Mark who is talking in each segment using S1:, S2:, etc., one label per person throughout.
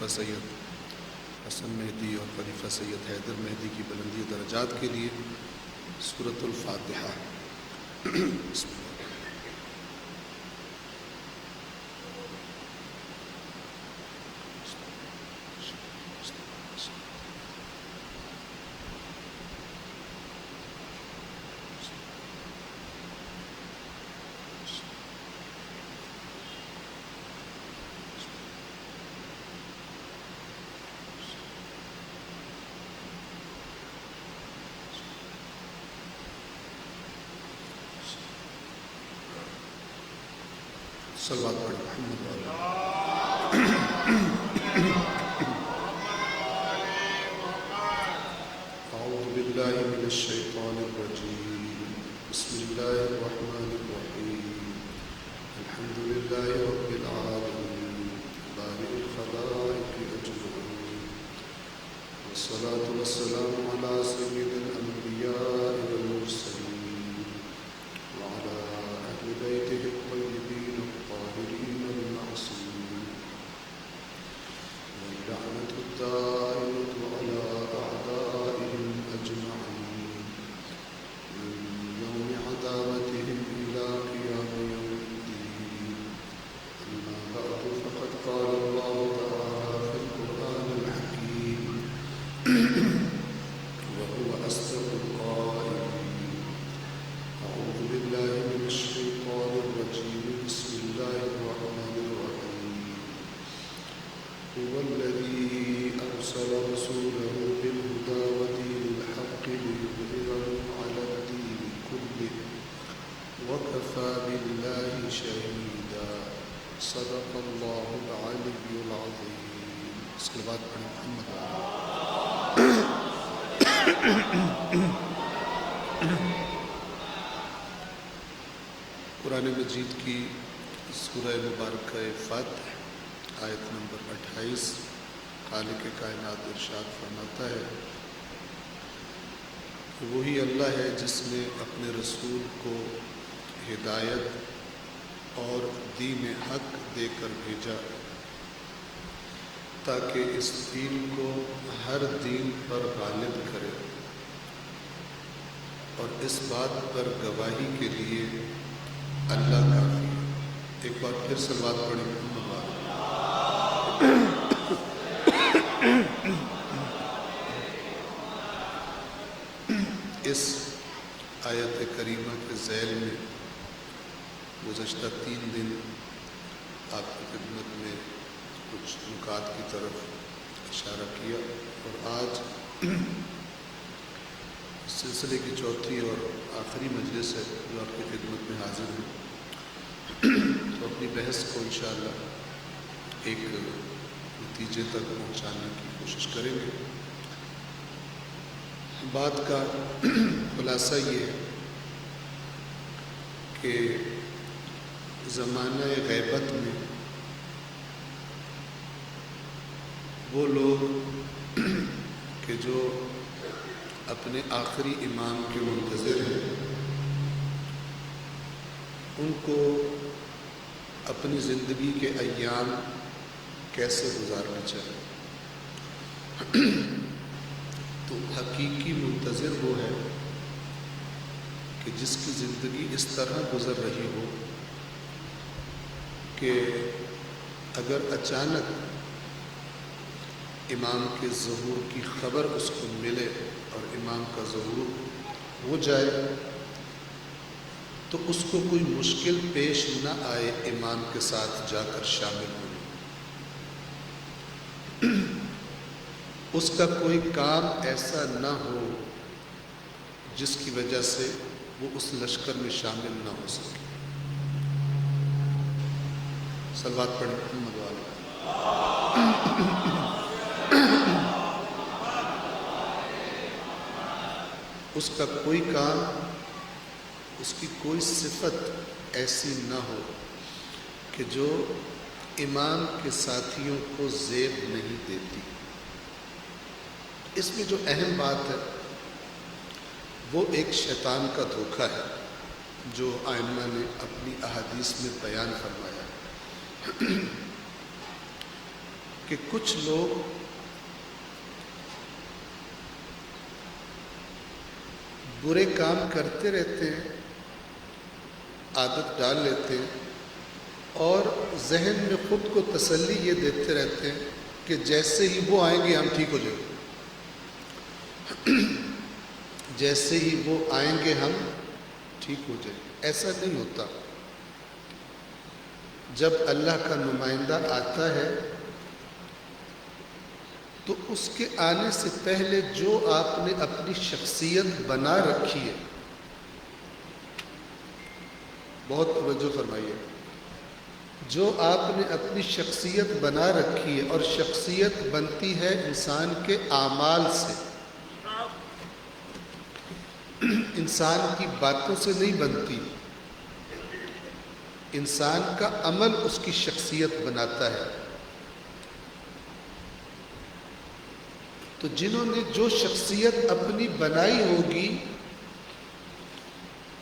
S1: خلیفہ سید حسن مہدی اور خلیفہ سید حیدر مہدی کی بلندی درجات کے لیے سورۃ الفاتحہ۔ بسم اللہ۔ صلوات پڑھ محمد والا۔ اعوذ باللہ من الشیطان الرجیم، بسم اللہ الرحمن الرحیم، الحمد للہ رب العالمین، بارئ الخلائق اجمعین، والصلاة والسلام علی سید الانبیاء والمرسلین، وعلی اہل بیتہ الطیبین الطاہرین المعصومین، واللعنة الدائمة على أعدائهم أجمعين من يوم عداوتهم إلى قيام يوم الدين. أما بعد فقد قال الله تعالى في القرآن الحكيم وهو أصدق القائلين: أعوذ بالله من الشيطان الرجيم، بسم الله الرحمن الرحيم. هو الذي أرسل رسوله بالهدى ودين الحق ليظهره على الدين كله وكفى بالله شهيدا. صدق الله العلي العظيم. صلوات پڑھیں محمد والا۔ قرآن مجید کی سورہ مبارکہ فاتح آیت نمبر 28، خالق کائنات ارشاد فرماتا ہے، وہی اللہ ہے جس نے اپنے رسول کو ہدایت اور دین حق دے کر بھیجا تاکہ اس دین کو ہر دین پر غالب کرے، اور اس بات پر گواہی کے لیے اللہ کافی ہے۔ ایک بار پھر صلوات پڑھیں محمد والا۔ اس آیت کریمہ کے ذیل میں گزشتہ 3 دن آپ کی خدمت میں کچھ نکات کی طرف اشارہ کیا، اور آج اس سلسلے کی چوتھی اور آخری مجلس ہے جو آپ کی خدمت میں حاضر ہے، تو اپنی بحث کو انشاءاللہ ایک نتیجے تک پہنچانے کی کوشش کریں گے۔ بات کا خلاصہ یہ ہے کہ زمانہ غیبت میں وہ لوگ کہ جو اپنے آخری امام کے منتظر ہیں، ان کو اپنی زندگی کے ایام کیسے گزارنا چاہیے، تو حقیقی منتظر وہ ہے کہ جس کی زندگی اس طرح گزر رہی ہو کہ اگر اچانک امام کے ظہور کی خبر اس کو ملے اور امام کا ظہور ہو جائے تو اس کو کوئی مشکل پیش نہ آئے امام کے ساتھ جا کر شامل ہونے، اس کا کوئی کام ایسا نہ ہو جس کی وجہ سے وہ اس لشکر میں شامل نہ ہو سکے۔ صلوات پڑھیں محمد والا۔ اس کا کوئی کام، اس کی کوئی صفت ایسی نہ ہو کہ جو امام کے ساتھیوں کو زیب نہیں دیتی۔ اس میں جو اہم بات ہے وہ ایک شیطان کا دھوکہ ہے جو ائمہ نے اپنی احادیث میں بیان فرمایا ہے۔ کہ کچھ لوگ برے کام کرتے رہتے ہیں، عادت ڈال لیتے ہیں، اور ذہن میں خود کو تسلی یہ دیتے رہتے ہیں کہ جیسے ہی وہ آئیں گے ہم ٹھیک ہو جائیں گے، جیسے ہی وہ آئیں گے ہم ٹھیک ہو جائیں گے۔ ایسا نہیں ہوتا۔ جب اللہ کا نمائندہ آتا ہے تو اس کے آنے سے پہلے جو آپ نے اپنی شخصیت بنا رکھی ہے، بہت توجہ فرمائیے، جو آپ نے اپنی شخصیت بنا رکھی ہے، اور شخصیت بنتی ہے انسان کے اعمال سے، انسان کی باتوں سے نہیں بنتی۔ انسان کا عمل اس کی شخصیت بناتا ہے۔ تو جنہوں نے جو شخصیت اپنی بنائی ہوگی،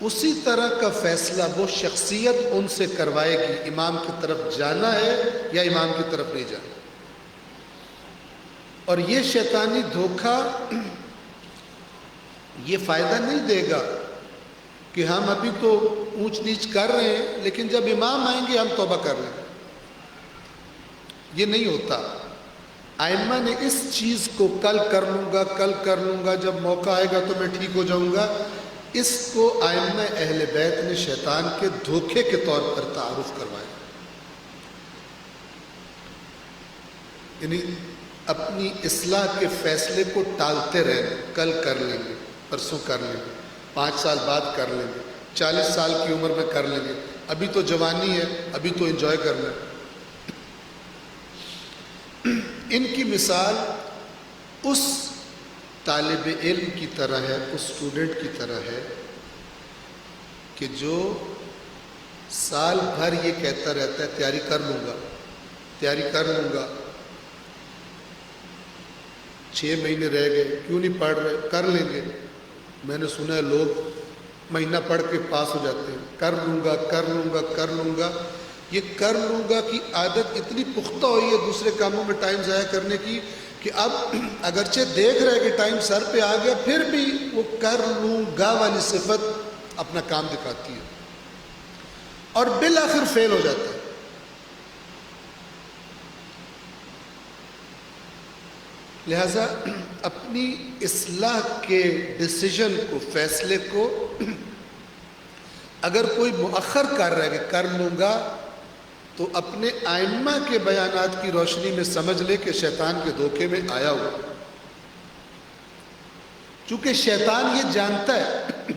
S1: اسی طرح کا فیصلہ وہ شخصیت ان سے کروائے گی، امام کی طرف جانا ہے یا امام کی طرف نہیں جانا۔ اور یہ شیطانی دھوکہ یہ فائدہ نہیں دے گا کہ ہم ابھی تو اونچ نیچ کر رہے ہیں، لیکن جب امام آئیں گے ہم توبہ کر لیں گے۔ یہ نہیں ہوتا۔ ائمہ نے اس چیز کو کل کر لوں گا، جب موقع آئے گا تو میں ٹھیک ہو جاؤں گا، اس کو ائمہ اہل بیت نے شیطان کے دھوکے کے طور پر تعارف کروایا۔ یعنی اپنی اصلاح کے فیصلے کو ٹالتے رہے، کل کر لیں گے، پرسوں کر لیں گے، 5 سال بعد کر لیں گے، 40 سال کی عمر میں کر لیں گے، ابھی تو جوانی ہے، ابھی تو انجوائے کرنا ہے۔ ان کی مثال اس طالب علم کی طرح ہے، اس اسٹوڈنٹ کی طرح ہے کہ جو سال بھر یہ کہتا رہتا ہے تیاری کر لوں گا، 6 مہینے رہ گئے، کیوں نہیں پڑھ رہے، کر لیں گے۔ میں نے سنا ہے لوگ مہینہ پڑھ کے پاس ہو جاتے ہیں، کر لوں گا۔ یہ کر لوں گا کی عادت اتنی پختہ ہوئی ہے دوسرے کاموں میں ٹائم ضائع کرنے کی کہ اب اگرچہ دیکھ رہے کہ ٹائم سر پہ آ گیا، پھر بھی وہ کر لوں گا والی صفت اپنا کام دکھاتی ہے، اور بالآخر فیل ہو جاتا ہے۔ لہذا اپنی اصلاح کے ڈیسیژن کو، فیصلے کو اگر کوئی مؤخر کر رہا ہے کہ کر لوں گا، تو اپنے ائمہ کے بیانات کی روشنی میں سمجھ لے کہ شیطان کے دھوکے میں آیا ہوا۔ چونکہ شیطان یہ جانتا ہے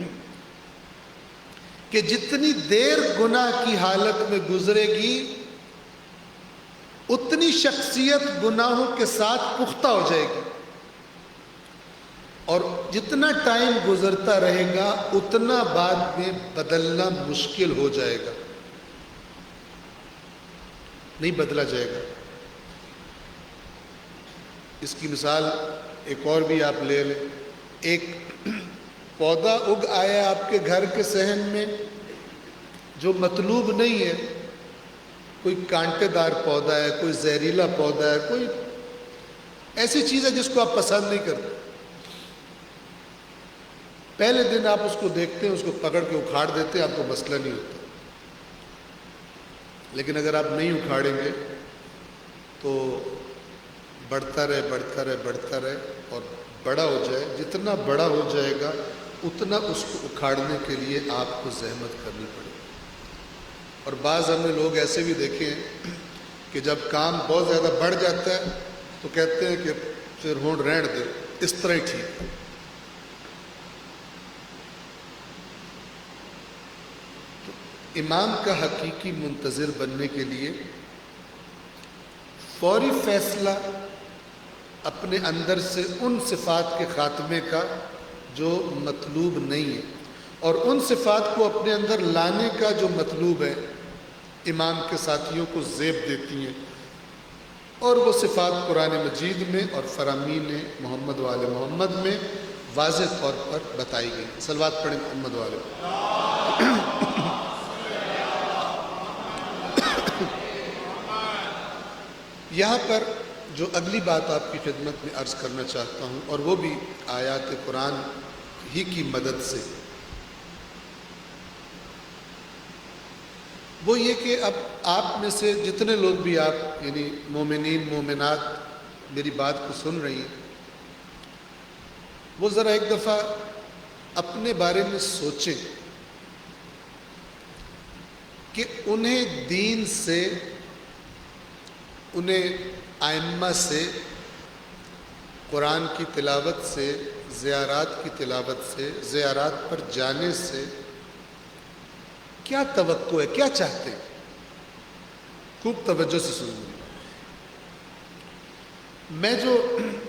S1: کہ جتنی دیر گناہ کی حالت میں گزرے گی، اتنی شخصیت گناہوں کے ساتھ پختہ ہو جائے گی، اور جتنا ٹائم گزرتا رہے گا اتنا بعد میں بدلنا مشکل ہو جائے گا، نہیں بدلا جائے گا۔ اس کی مثال ایک اور بھی آپ لے لیں۔ ایک پودا اگ آیا آپ کے گھر کے صحن میں جو مطلوب نہیں ہے، کوئی کانٹے دار پودا ہے، کوئی زہریلا پودا ہے، کوئی ایسی چیز ہے جس کو آپ پسند نہیں کرتے۔ پہلے دن آپ اس کو دیکھتے ہیں، اس کو پکڑ کے اکھاڑ دیتے ہیں، آپ کو مسئلہ نہیں ہوتا۔ لیکن اگر آپ نہیں اکھاڑیں گے تو بڑھتا رہے اور بڑا ہو جائے، جتنا بڑا ہو جائے گا اتنا اس کو اکھاڑنے کے لیے آپ کو زحمت کرنی پڑے گی۔ اور بعض ہم نے لوگ ایسے بھی دیکھے ہیں کہ جب کام بہت زیادہ بڑھ جاتا ہے تو کہتے ہیں کہ پھر ہون رہن دے، اس طرح ہی ٹھیک ہے۔ امام کا حقیقی منتظر بننے کے لیے فوری فیصلہ اپنے اندر سے ان صفات کے خاتمے کا جو مطلوب نہیں ہے، اور ان صفات کو اپنے اندر لانے کا جو مطلوب ہے، امام کے ساتھیوں کو زیب دیتی ہیں، اور وہ صفات قرآن مجید میں اور فرامین محمد و آل محمد میں واضح طور پر بتائی گئی۔ صلوات پڑھیں محمد و آل محمد۔ یہاں پر جو اگلی بات آپ کی خدمت میں عرض کرنا چاہتا ہوں، اور وہ بھی آیات قرآن ہی کی مدد سے، وہ یہ کہ اب آپ میں سے جتنے لوگ بھی آپ یعنی مومنین مومنات میری بات کو سن رہی ہیں، وہ ذرا ایک دفعہ اپنے بارے میں سوچیں کہ انہیں دین سے، انہیں ائمہ سے، قرآن کی تلاوت سے، زیارات کی تلاوت سے، زیارات پر جانے سے کیا توقع ہے، کیا چاہتے ہیں؟ خوب توجہ سے سنیں۔ میں جو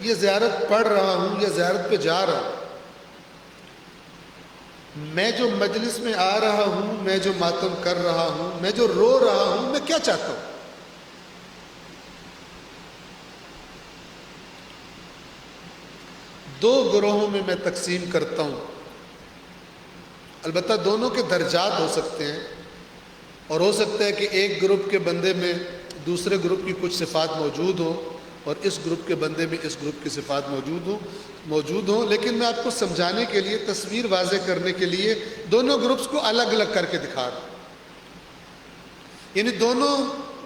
S1: یہ زیارت پڑھ رہا ہوں یا زیارت پہ جا رہا ہوں، میں جو مجلس میں آ رہا ہوں، میں جو ماتم کر رہا ہوں، میں جو رو رہا ہوں، میں کیا چاہتا ہوں؟ دو گروہوں میں تقسیم کرتا ہوں، البتہ دونوں کے درجات ہو سکتے ہیں، اور ہو سکتا ہے کہ ایک گروپ کے بندے میں دوسرے گروپ کی کچھ صفات موجود ہوں، اور اس گروپ کے بندے میں اس گروپ کی صفات موجود ہوں، لیکن میں آپ کو سمجھانے کے لیے، تصویر واضح کرنے کے لیے دونوں گروپس کو الگ الگ کر کے دکھا رہا ہوں۔ یعنی دونوں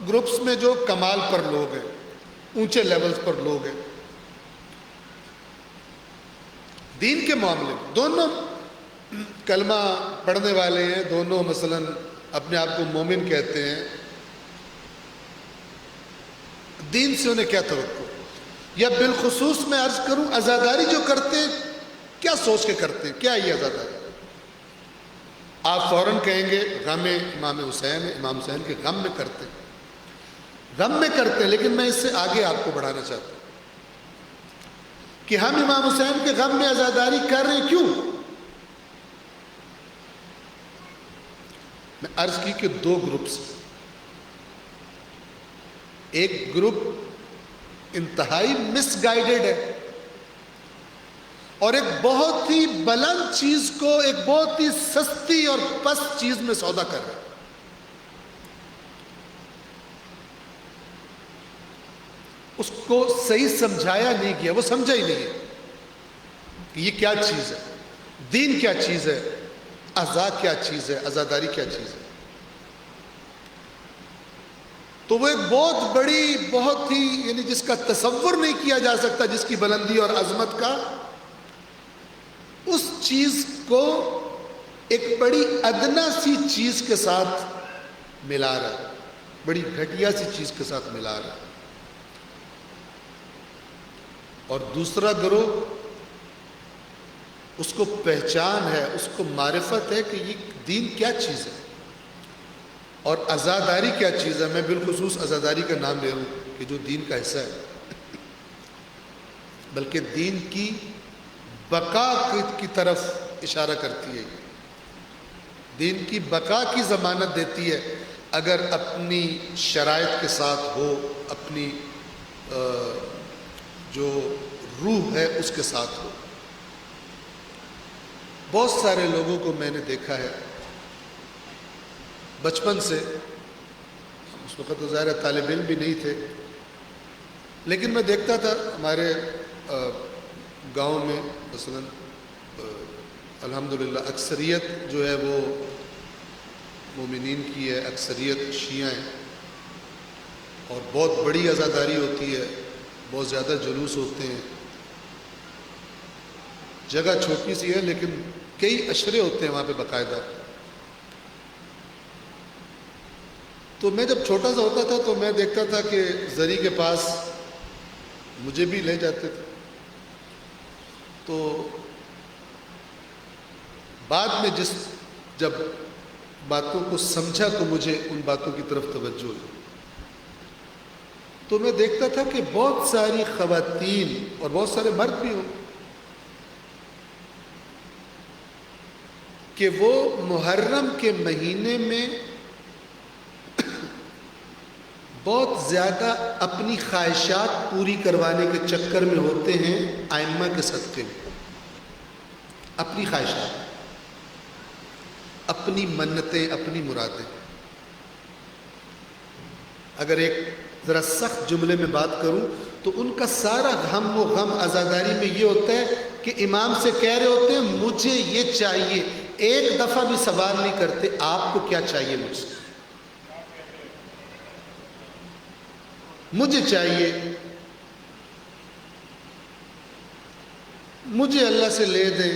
S1: گروپس میں جو کمال پر لوگ ہیں، اونچے لیولز پر لوگ ہیں دین کے معاملے میں، دونوں کلمہ پڑھنے والے ہیں، دونوں مثلاً اپنے آپ کو مومن کہتے ہیں، دین سے انہیں کیا توقع؟ یا بالخصوص میں عرض کروں، عزاداری جو کرتے ہیں کیا سوچ کے کرتے ہیں؟ کیا یہ عزاداری؟ آپ فوراً کہیں گے غم امام حسین ہے، امام حسین کے غم میں کرتے ہیں، غم میں کرتے ہیں، لیکن میں اس سے آگے آپ کو بڑھانا چاہتا ہوں کہ ہم امام حسین کے غم میں عزاداری کر رہے ہیں، کیوں؟ میں عرض کی کہ دو گروپس، ایک گروپ انتہائی مس گائیڈڈ ہے، اور ایک بہت ہی بلند چیز کو ایک بہت ہی سستی اور پست چیز میں سودا کر رہا ہے۔ اس کو صحیح سمجھایا نہیں گیا، وہ سمجھا ہی نہیں ہے کہ یہ کیا چیز ہے، دین کیا چیز ہے، عزا کیا چیز ہے، عزاداری کیا چیز ہے۔ تو وہ ایک بہت بڑی، بہت ہی یعنی جس کا تصور نہیں کیا جا سکتا، جس کی بلندی اور عظمت کا، اس چیز کو ایک بڑی ادنا سی چیز کے ساتھ ملا رہا ہے، بڑی گھٹیا سی چیز کے ساتھ ملا رہا ہے۔ اور دوسرا گروہ، اس کو پہچان ہے، اس کو معرفت ہے کہ یہ دین کیا چیز ہے اور عزاداری کیا چیز ہے۔ میں بالخصوص عزاداری کا نام لے رہا ہوں کہ جو دین کا حصہ ہے، بلکہ دین کی بقا کی طرف اشارہ کرتی ہے، دین کی بقا کی ضمانت دیتی ہے اگر اپنی شرائط کے ساتھ ہو، اپنی جو روح ہے اس کے ساتھ ہو۔ بہت سارے لوگوں کو میں نے دیکھا ہے بچپن سے، اس وقت تو ظاہر طالب علم بھی نہیں تھے، لیکن میں دیکھتا تھا ہمارے گاؤں میں مثلا الحمدللہ اکثریت جو ہے وہ مومنین کی ہے، اکثریت شیعہ ہیں، اور بہت بڑی عزاداری ہوتی ہے، بہت زیادہ جلوس ہوتے ہیں، جگہ چھوٹی سی ہے لیکن کئی عشرے ہوتے ہیں وہاں پہ باقاعدہ۔ تو میں جب چھوٹا سا ہوتا تھا تو میں دیکھتا تھا کہ زری کے پاس مجھے بھی لے جاتے تھے، تو بعد میں جب باتوں کو سمجھا تو مجھے ان باتوں کی طرف توجہ ہوئی، تو میں دیکھتا تھا کہ بہت ساری خواتین اور بہت سارے مرد بھی ہوں کہ وہ محرم کے مہینے میں بہت زیادہ اپنی خواہشات پوری کروانے کے چکر میں ہوتے ہیں ائمہ کے صدقے میں، اپنی خواہشات، اپنی منتیں، اپنی مرادیں۔ اگر ایک ذرا سخت جملے میں بات کروں تو ان کا سارا ہم و غم عزاداری میں یہ ہوتا ہے کہ امام سے کہہ رہے ہوتے ہیں مجھے یہ چاہیے، ایک دفعہ بھی سوال نہیں کرتے آپ کو کیا چاہیے مجھ سے، مجھے چاہیے، مجھے اللہ سے لے دیں،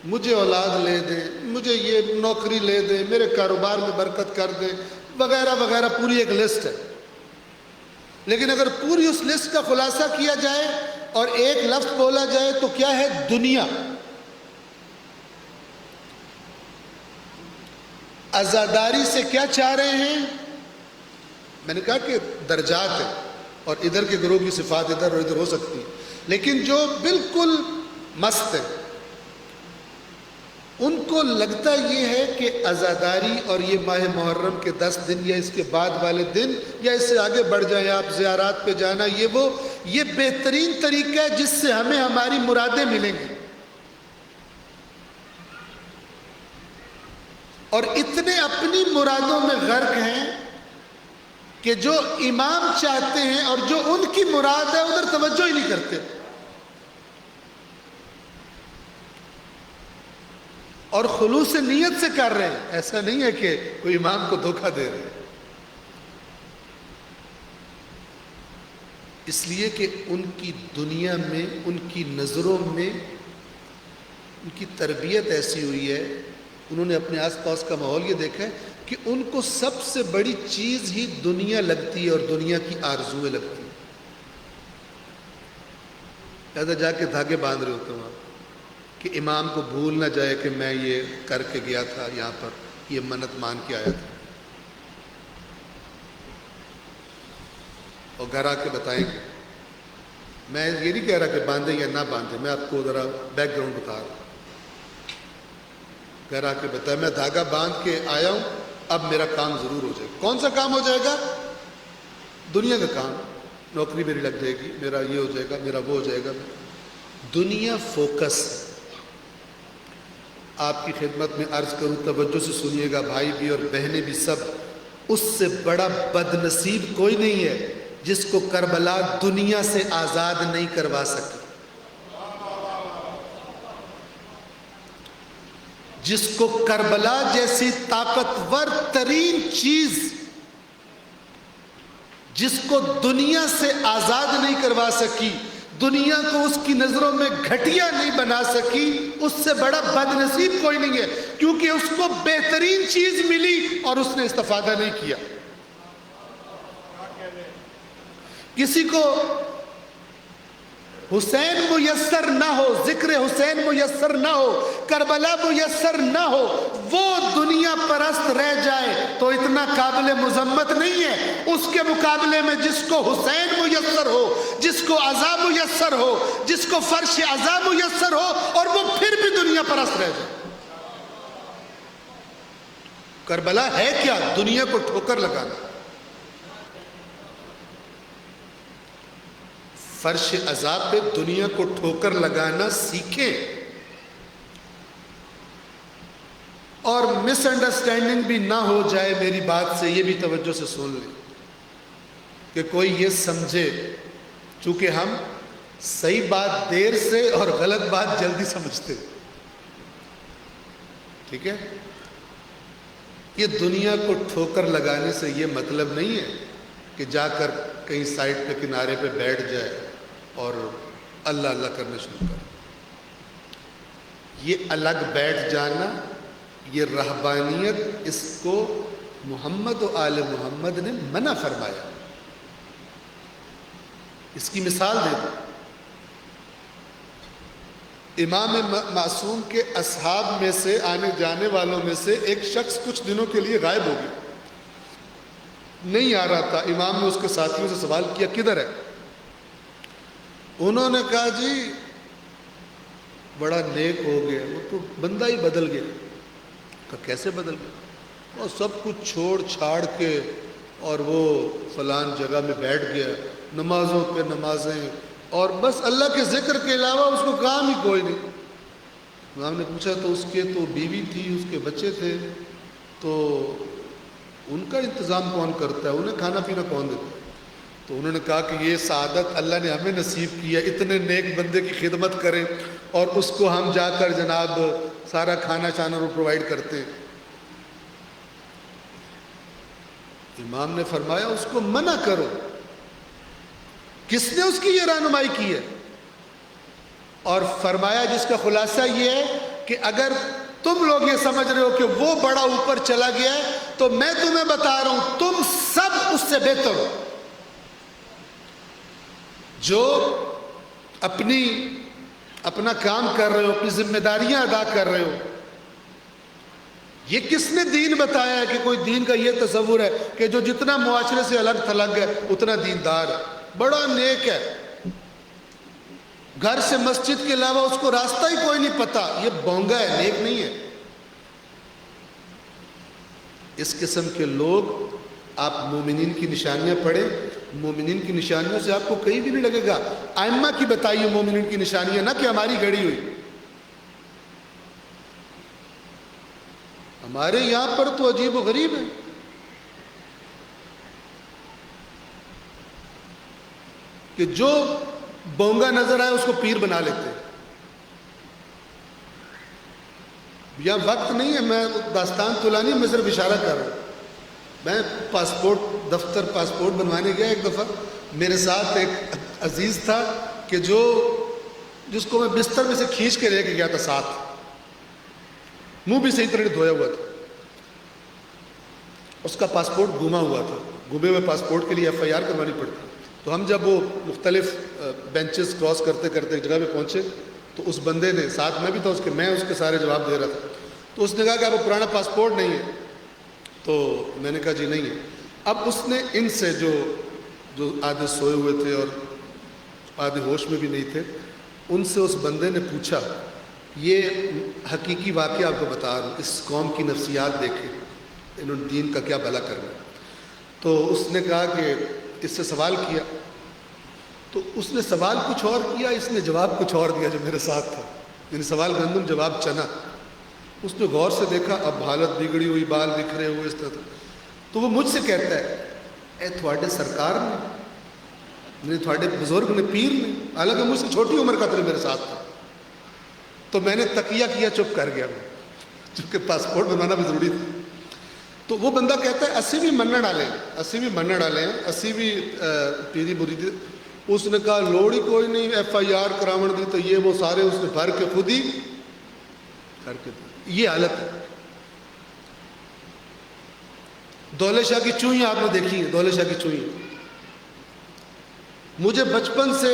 S1: مجھے اولاد لے دیں، مجھے یہ نوکری لے دیں، میرے کاروبار میں برکت کر دیں، وغیرہ وغیرہ، پوری ایک لسٹ ہے۔ لیکن اگر پوری اس لسٹ کا خلاصہ کیا جائے اور ایک لفظ بولا جائے تو کیا ہے؟ دنیا۔ عزاداری سے کیا چاہ رہے ہیں؟ میں نے کہا کہ درجات ہیں اور ادھر کے گروہ کی صفات ادھر اور ادھر ہو سکتی ہیں، لیکن جو بالکل مست ہیں ان کو لگتا یہ ہے کہ عزاداری اور یہ ماہ محرم کے 10 دن یا اس کے بعد والے دن یا اس سے آگے بڑھ جائیں آپ، زیارات پہ جانا، یہ بہترین طریقہ ہے جس سے ہمیں ہماری مرادیں ملیں گی۔ اور اتنے اپنی مرادوں میں غرق ہیں کہ جو امام چاہتے ہیں اور جو ان کی مراد ہے ادھر توجہ ہی نہیں کرتے، اور خلوص نیت سے کر رہے ہیں۔ ایسا نہیں ہے کہ کوئی امام کو دھوکہ دے رہے ہیں، اس لیے کہ ان کی دنیا میں، ان کی نظروں میں ان کی تربیت ایسی ہوئی ہے، انہوں نے اپنے آس پاس کا ماحول یہ دیکھا ہے کہ ان کو سب سے بڑی چیز ہی دنیا لگتی ہے اور دنیا کی آرزویں لگتی ہیں، لہذا جا کے دھاگے باندھ رہے ہوتے ہیں وہاں کہ امام کو بھول نہ جائے کہ میں یہ کر کے گیا تھا، یہاں پر یہ منت مان کے آیا تھا، اور گھر آ کے بتائیں گے۔ میں یہ نہیں کہہ رہا کہ باندھیں یا نہ باندھیں، میں آپ کو ذرا بیک گراؤنڈ بتا رہا ہوں۔ گھر آ کے بتایا میں دھاگا باندھ کے آیا ہوں، اب میرا کام ضرور ہو جائے گا۔ کون سا کام ہو جائے گا؟ دنیا کا کام، نوکری میری لگ جائے گی، میرا یہ ہو جائے گا، میرا وہ ہو جائے گا۔ دنیا فوکس۔ آپ کی خدمت میں عرض کروں، توجہ سے سنیے گا بھائی بھی اور بہنیں بھی سب، اس سے بڑا بد نصیب کوئی نہیں ہے جس کو کربلا دنیا سے آزاد نہیں کروا سکی، جس کو کربلا جیسی طاقتور ترین چیز جس کو دنیا سے آزاد نہیں کروا سکی، دنیا کو اس کی نظروں میں گھٹیا نہیں بنا سکی، اس سے بڑا بد نصیب کوئی نہیں ہے، کیونکہ اس کو بہترین چیز ملی اور اس نے استفادہ نہیں کیا۔ کسی کو حسین میسر نہ ہو، ذکر حسین میسر نہ ہو، کربلا میسر نہ ہو، وہ دنیا پرست رہ جائے تو اتنا قابل مذمت نہیں ہے، اس کے مقابلے میں جس کو حسین میسر ہو، جس کو عزا میسر ہو، جس کو فرش عزا میسر ہو اور وہ پھر بھی دنیا پرست رہ جائے۔ کربلا ہے کیا؟ دنیا کو ٹھوکر لگانا۔ فرش عذاب پہ دنیا کو ٹھوکر لگانا سیکھیں، اور مس انڈرسٹینڈنگ بھی نہ ہو جائے میری بات سے، یہ بھی توجہ سے سن لیں کہ کوئی یہ سمجھے، چونکہ ہم صحیح بات دیر سے اور غلط بات جلدی سمجھتے، ٹھیک ہے؟ یہ دنیا کو ٹھوکر لگانے سے یہ مطلب نہیں ہے کہ جا کر کہیں سائڈ پہ کنارے پہ بیٹھ جائے اور اللہ اللہ کرنے شروع کرے۔ یہ الگ بیٹھ جانا، یہ رہبانیت، اس کو محمد و آل محمد نے منع فرمایا۔ اس کی مثال دے دوں، امام معصوم کے اصحاب میں سے، آنے جانے والوں میں سے ایک شخص کچھ دنوں کے لیے غائب ہو گیا، نہیں آ رہا تھا۔ امام نے اس کے ساتھیوں سے سوال کیا کدھر ہے؟ انہوں نے کہا جی بڑا نیک ہو گیا، وہ تو بندہ ہی بدل گیا۔ کہا کیسے بدل گیا؟ وہ سب کچھ چھوڑ چھاڑ کے اور وہ فلان جگہ میں بیٹھ گیا، نمازوں پہ نمازیں، اور بس اللہ کے ذکر کے علاوہ اس کو کام ہی کوئی نہیں۔ امام نے پوچھا تو اس کے تو بیوی تھی، اس کے بچے تھے، تو ان کا انتظام کون کرتا ہے؟ انہیں کھانا پینا کون دیتا ہے؟ تو انہوں نے کہا کہ یہ سعادت اللہ نے ہمیں نصیب کی ہے، اتنے نیک بندے کی خدمت کریں اور اس کو ہم جا کر جناب سارا کھانا چانا وہ پرووائڈ کرتے ہیں۔ امام نے فرمایا اس کو منع کرو۔ کس نے اس کی یہ رہنمائی کی ہے؟ اور فرمایا جس کا خلاصہ یہ ہے کہ اگر تم لوگ یہ سمجھ رہے ہو کہ وہ بڑا اوپر چلا گیا ہے تو میں تمہیں بتا رہا ہوں تم سب اس سے بہتر ہو۔ جو اپنا کام کر رہے ہو، اپنی ذمہ داریاں ادا کر رہے ہو، یہ کس نے دین بتایا ہے کہ کوئی دین کا یہ تصور ہے کہ جو جتنا معاشرے سے الگ تھلگ ہے اتنا دیندار ہے، بڑا نیک ہے، گھر سے مسجد کے علاوہ اس کو راستہ ہی کوئی نہیں پتا، یہ بونگا ہے، نیک نہیں ہے۔ اس قسم کے لوگ، آپ مومنین کی نشانیاں پڑھیں، مومنین کی نشانیوں سے آپ کو کہیں بھی نہیں لگے گا ائمہ کی بتائی ہوئی مومنین کی نشانیاں، نہ کہ ہماری گھڑی ہوئی۔ ہمارے یہاں پر تو عجیب و غریب ہے، کہ جو بونگا نظر آئے اس کو پیر بنا لیتے ہیں۔ یہاں وقت نہیں ہے میں داستان تلانی، میں صرف اشارہ کر رہا ہوں۔ میں پاسپورٹ دفتر پاسپورٹ بنوانے گیا ایک دفعہ، میرے ساتھ ایک عزیز تھا کہ جس کو میں بستر میں سے کھینچ کے لے کے گیا تھا ساتھ، منہ بھی صحیح طرح دھویا ہوا تھا، اس کا پاسپورٹ گما ہوا تھا، گمے ہوئے پاسپورٹ کے لیے FIR کروانی پڑتی۔ تو ہم جب وہ مختلف بینچز کراس کرتے کرتے ایک جگہ پہ پہنچے تو اس بندے نے، ساتھ میں بھی تھا میں اس کے سارے جواب دے رہا تھا، تو اس نے کہا کہ آپ پرانا پاسپورٹ نہیں ہے؟ تو میں نے کہا جی نہیں ہے۔ اب اس نے ان سے جو آدھے سوئے ہوئے تھے اور آدھے ہوش میں بھی نہیں تھے، ان سے اس بندے نے پوچھا، یہ حقیقی واقعہ آپ کو بتا رہا ہوں، اس قوم کی نفسیات دیکھیں، انہوں نے دین کا کیا بھلا کرنا۔ تو اس نے کہا کہ اس سے سوال کیا، تو اس نے سوال کچھ اور کیا، اس نے جواب کچھ اور دیا جو میرے ساتھ تھا، یعنی سوال گندم جواب چنا۔ اس نے غور سے دیکھا، اب حالت بگڑی ہوئی، بال بکھرے ہوئے اس طرح، تو وہ مجھ سے کہتا ہے، اے تھوڑے سرکار نے، تھوڑے بزرگ نے، پیر نے، حالانکہ مجھ سے چھوٹی عمر کا میرے ساتھ تھا۔ تو میں نے تقیہ کیا، چپ کر گیا، چونکہ پاسپورٹ بنانا بھی ضروری تھا۔ تو وہ بندہ کہتا ہے اسی بھی منن والے ہیں، اسی بھی پیری مرید۔ اس نے کہا لوڑ ہی کوئی نہیں FIR کراون دی، تو یہ وہ سارے اس نے بھر کے خود ہی کر کے دی۔ یہ حالت ہے۔ دولے شاہ کی چوئیاں آپ نے دیکھی ہیں، دولے شاہ کی چوئیاں، مجھے بچپن سے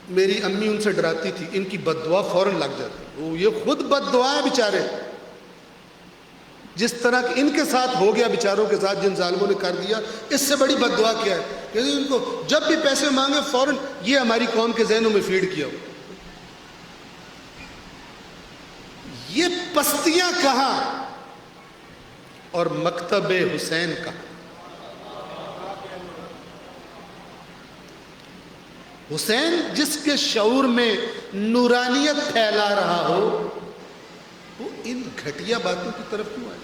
S1: میری امی ان سے ڈراتی تھی، ان کی بد دعا فوراً لگ جاتی، وہ یہ خود بد دعا ہے بیچارے، جس طرح کہ ان کے ساتھ ہو گیا بیچاروں کے ساتھ، جن ظالموں نے کر دیا، اس سے بڑی بد دعا کیا ہے کہ ان کو جب بھی پیسے مانگے فوراً یہ ہماری قوم کے ذہنوں میں فیڈ کیا ہو۔ یہ پستیاں کہاں اور مکتب حسین کہاں؟ حسین جس کے شعور میں نورانیت پھیلا رہا ہو، وہ ان گھٹیا باتوں کی طرف کیوں آئے؟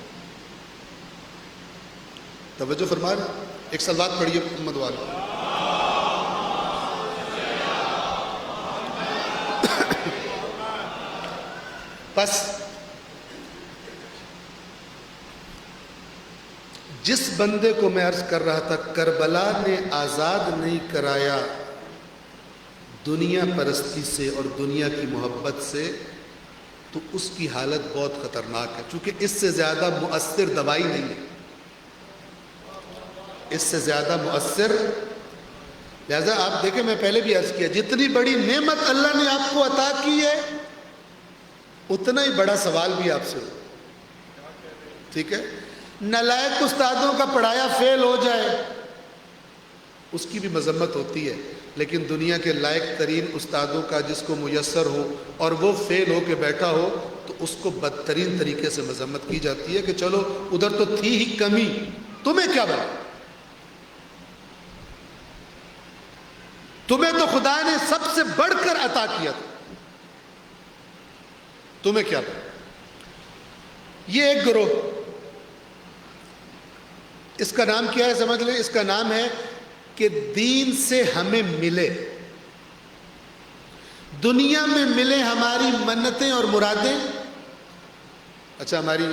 S1: توجہ فرما رہے؟ ایک صلوات پڑھیے محمد والے۔ بس جس بندے کو میں عرض کر رہا تھا کربلا نے آزاد نہیں کرایا دنیا پرستی سے اور دنیا کی محبت سے، تو اس کی حالت بہت خطرناک ہے، چونکہ اس سے زیادہ مؤثر دوائی نہیں ہے، اس سے زیادہ مؤثر۔ لہذا آپ دیکھیں، میں پہلے بھی عرض کیا، جتنی بڑی نعمت اللہ نے آپ کو عطا کی ہے اتنا ہی بڑا سوال بھی آپ سے ہو، ٹھیک ہے؟ نالائق استادوں کا پڑھایا فیل ہو جائے اس کی بھی مذمت ہوتی ہے، لیکن دنیا کے لائق ترین استادوں کا جس کو میسر ہو اور وہ فیل ہو کے بیٹھا ہو تو اس کو بدترین طریقے سے مذمت کی جاتی ہے کہ چلو ادھر تو تھی ہی کمی، تمہیں کیا بنا، تمہیں تو خدا نے سب سے بڑھ کر عطا کیا تھا، تمہیں کیا بنا۔ یہ ایک گروہ، اس کا نام کیا ہے سمجھ لیں، اس کا نام ہے کہ دین سے ہمیں ملے، دنیا میں ملے ہماری منتیں اور مرادیں. اچھا ہماری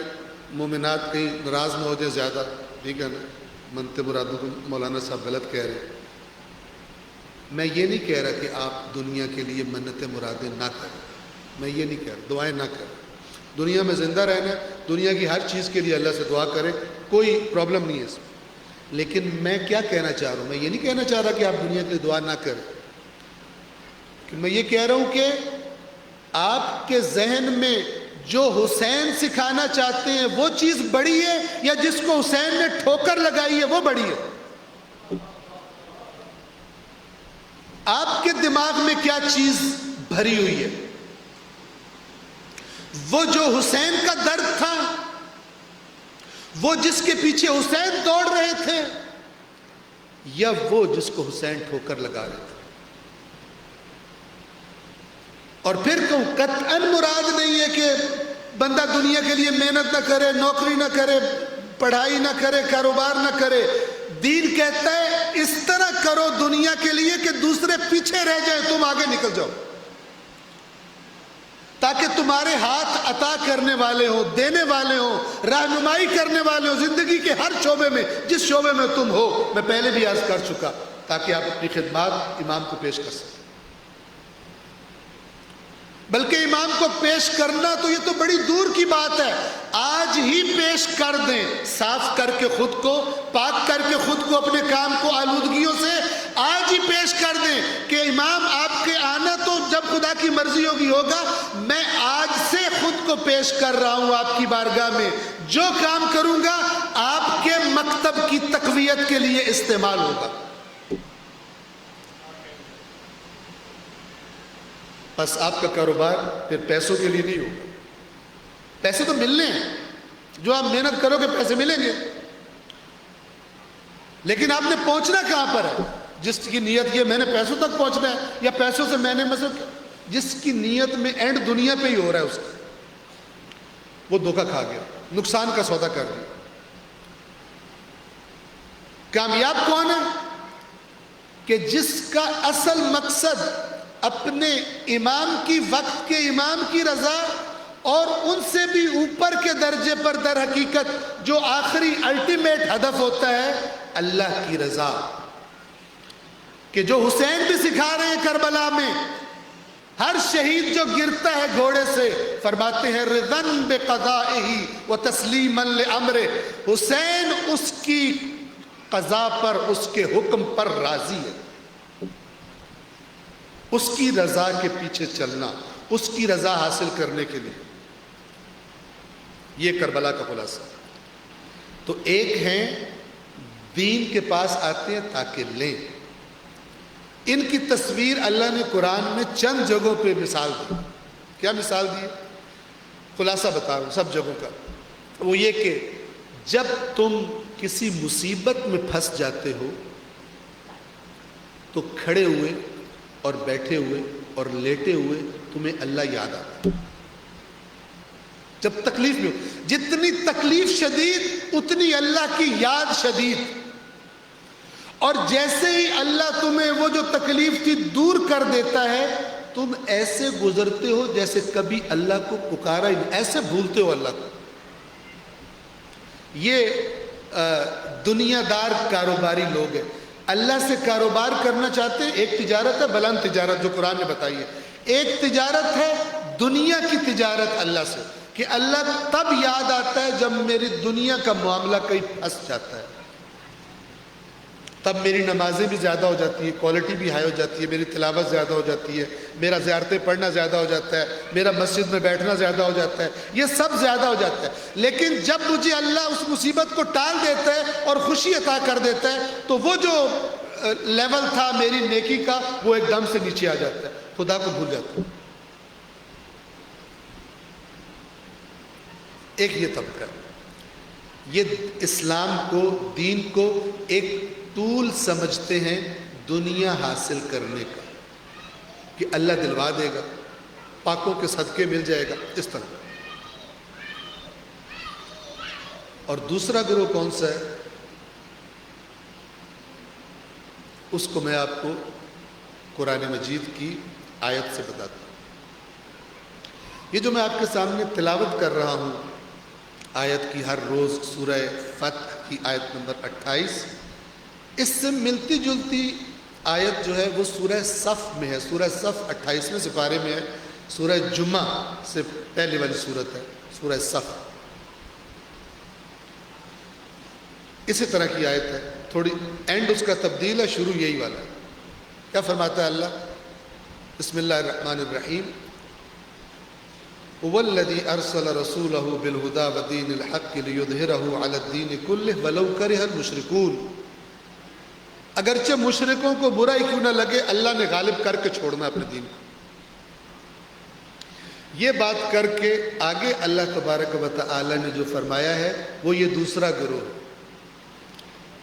S1: مومنات کہیں ناراض نہ ہو جائے زیادہ، ٹھیک ہے نا، منتیں مرادوں کو مولانا صاحب غلط کہہ رہے ہیں. میں یہ نہیں کہہ رہا کہ آپ دنیا کے لیے منتیں مرادیں نہ کریں، میں یہ نہیں کہہ رہا، دعائیں نہ کریں. دنیا میں زندہ رہنا، دنیا کی ہر چیز کے لیے اللہ سے دعا کریں، کوئی پرابلم نہیں ہے اس میں. لیکن میں کیا کہنا چاہ رہا ہوں، میں یہ نہیں کہنا چاہ رہا کہ آپ دنیا کے لیے دعا نہ کریں، کہ میں یہ کہہ رہا ہوں کہ آپ کے ذہن میں جو حسین سکھانا چاہتے ہیں وہ چیز بڑی ہے، یا جس کو حسین نے ٹھوکر لگائی ہے وہ بڑی ہے؟ آپ کے دماغ میں کیا چیز بھری ہوئی ہے؟ وہ جو حسین کا درد تھا، وہ جس کے پیچھے حسین دوڑ رہے تھے، یا وہ جس کو حسین ٹھوکر لگا رہے تھے؟ اور پھر کہوں قطعاً مراد نہیں ہے کہ بندہ دنیا کے لیے محنت نہ کرے، نوکری نہ کرے، پڑھائی نہ کرے، کاروبار نہ کرے. دین کہتا ہے اس طرح کرو دنیا کے لیے کہ دوسرے پیچھے رہ جائیں، تم آگے نکل جاؤ، تاکہ تمہارے ہاتھ عطا کرنے والے ہوں، دینے والے ہوں، رہنمائی کرنے والے ہوں زندگی کے ہر شعبے میں، جس شعبے میں تم ہو. میں پہلے بھی عرض کر چکا، تاکہ آپ اپنی خدمات امام کو پیش کر سکیں. بلکہ امام کو پیش کرنا تو یہ تو بڑی دور کی بات ہے، آج ہی پیش کر دیں، صاف کر کے خود کو، پاک کر کے خود کو، اپنے کام کو آلودگیوں سے آج ہی پیش کر دیں کہ امام آپ کے آنا تو جب خدا کی مرضی ہوگی ہوگا، میں آج سے خود کو پیش کر رہا ہوں آپ کی بارگاہ میں، جو کام کروں گا آپ کے مکتب کی تقویت کے لیے استعمال ہوگا. بس آپ کا کاروبار پھر پیسوں کے لیے نہیں ہوگا. پیسے تو ملنے ہیں، جو آپ محنت کرو گے پیسے ملیں گے، لیکن آپ نے پہنچنا کہاں پر ہے؟ جس کی نیت یہ میں نے پیسوں تک پہنچنا ہے، یا پیسوں سے میں نے جس کی نیت میں اینڈ دنیا پہ ہی ہو رہا ہے، اس کا وہ دھوکہ کھا گیا، نقصان کا سودا کر دیا. کامیاب کون ہے؟ کہ جس کا اصل مقصد اپنے امام کی، وقت کے امام کی رضا، اور ان سے بھی اوپر کے درجے پر در حقیقت جو آخری الٹیمیٹ ہدف ہوتا ہے اللہ کی رضا. کہ جو حسین بھی سکھا رہے ہیں کربلا میں، ہر شہید جو گرتا ہے گھوڑے سے فرماتے ہیں رضن بقضائہ و تسلیما لامرہ، حسین اس کی قضا پر، اس کے حکم پر راضی ہے. اس کی رضا کے پیچھے چلنا، اس کی رضا حاصل کرنے کے لیے، یہ کربلا کا خلاصہ. تو ایک ہیں دین کے پاس آتے ہیں تاکہ لیں. ان کی تصویر اللہ نے قرآن میں چند جگہوں پہ مثال دی. کیا مثال دی؟ خلاصہ بتا رہا ہوں سب جگہوں کا. وہ یہ کہ جب تم کسی مصیبت میں پھنس جاتے ہو تو کھڑے ہوئے اور بیٹھے ہوئے اور لیٹے ہوئے تمہیں اللہ یاد آتا ہے. جب تکلیف میں ہو، جتنی تکلیف شدید اتنی اللہ کی یاد شدید. اور جیسے ہی اللہ تمہیں وہ جو تکلیف تھی دور کر دیتا ہے، تم ایسے گزرتے ہو جیسے کبھی اللہ کو پکارا ہی نہیں، ایسے بھولتے ہو اللہ کو. یہ دنیا دار کاروباری لوگ ہیں. اللہ سے کاروبار کرنا چاہتے ہیں، ایک تجارت ہے بلند تجارت جو قرآن نے بتائی ہے. ایک تجارت ہے دنیا کی تجارت اللہ سے، کہ اللہ تب یاد آتا ہے جب میری دنیا کا معاملہ کہیں پھنس جاتا ہے. تب میری نمازیں بھی زیادہ ہو جاتی ہیں، کوالٹی بھی ہائی ہو جاتی ہے، میری تلاوت زیادہ ہو جاتی ہے، میرا زیارتیں پڑھنا زیادہ ہو جاتا ہے، میرا مسجد میں بیٹھنا زیادہ ہو جاتا ہے، یہ سب زیادہ ہو جاتا ہے. لیکن جب مجھے اللہ اس مصیبت کو ٹال دیتا ہے اور خوشی عطا کر دیتا ہے تو وہ جو لیول تھا میری نیکی کا وہ ایک دم سے نیچے آ جاتا ہے، خدا کو بھول جاتا ہے. ایک یہ طبقہ، یہ اسلام کو، دین کو ایک ٹول سمجھتے ہیں دنیا حاصل کرنے کا، کہ اللہ دلوا دے گا، پاکوں کے صدقے مل جائے گا، اس طرح. اور دوسرا گروہ کون سا ہے؟ اس کو میں آپ کو قرآن مجید کی آیت سے بتاتا ہوں۔ یہ جو میں آپ کے سامنے تلاوت کر رہا ہوں آیت کی، ہر روز سورہ فتح کی آیت نمبر 28، اس سے ملتی جلتی آیت جو ہے وہ سورہ صف میں ہے۔ سورہ صف 28ویں سپارے میں ہے، سورہ جمعہ سے پہلے والی صورت ہے سورہ صف، اسی طرح کی آیت ہے، تھوڑی اینڈ اس کا تبدیل ہے، شروع یہی والا ہے۔ کیا فرماتا ہے اللہ؟ بسم اللہ الرحمن الرحیم، هو الذی ارسل رسولہ بالہدی ودین الحق لیظہرہ علی الدین کلہ ولو کرہ المشرکون۔ اگرچہ مشرکوں کو برا ہی کیوں نہ لگے، اللہ نے غالب کر کے چھوڑنا اپنے دین کو۔ یہ بات کر کے آگے اللہ تبارک و تعالی نے جو فرمایا ہے وہ یہ دوسرا گروہ ہے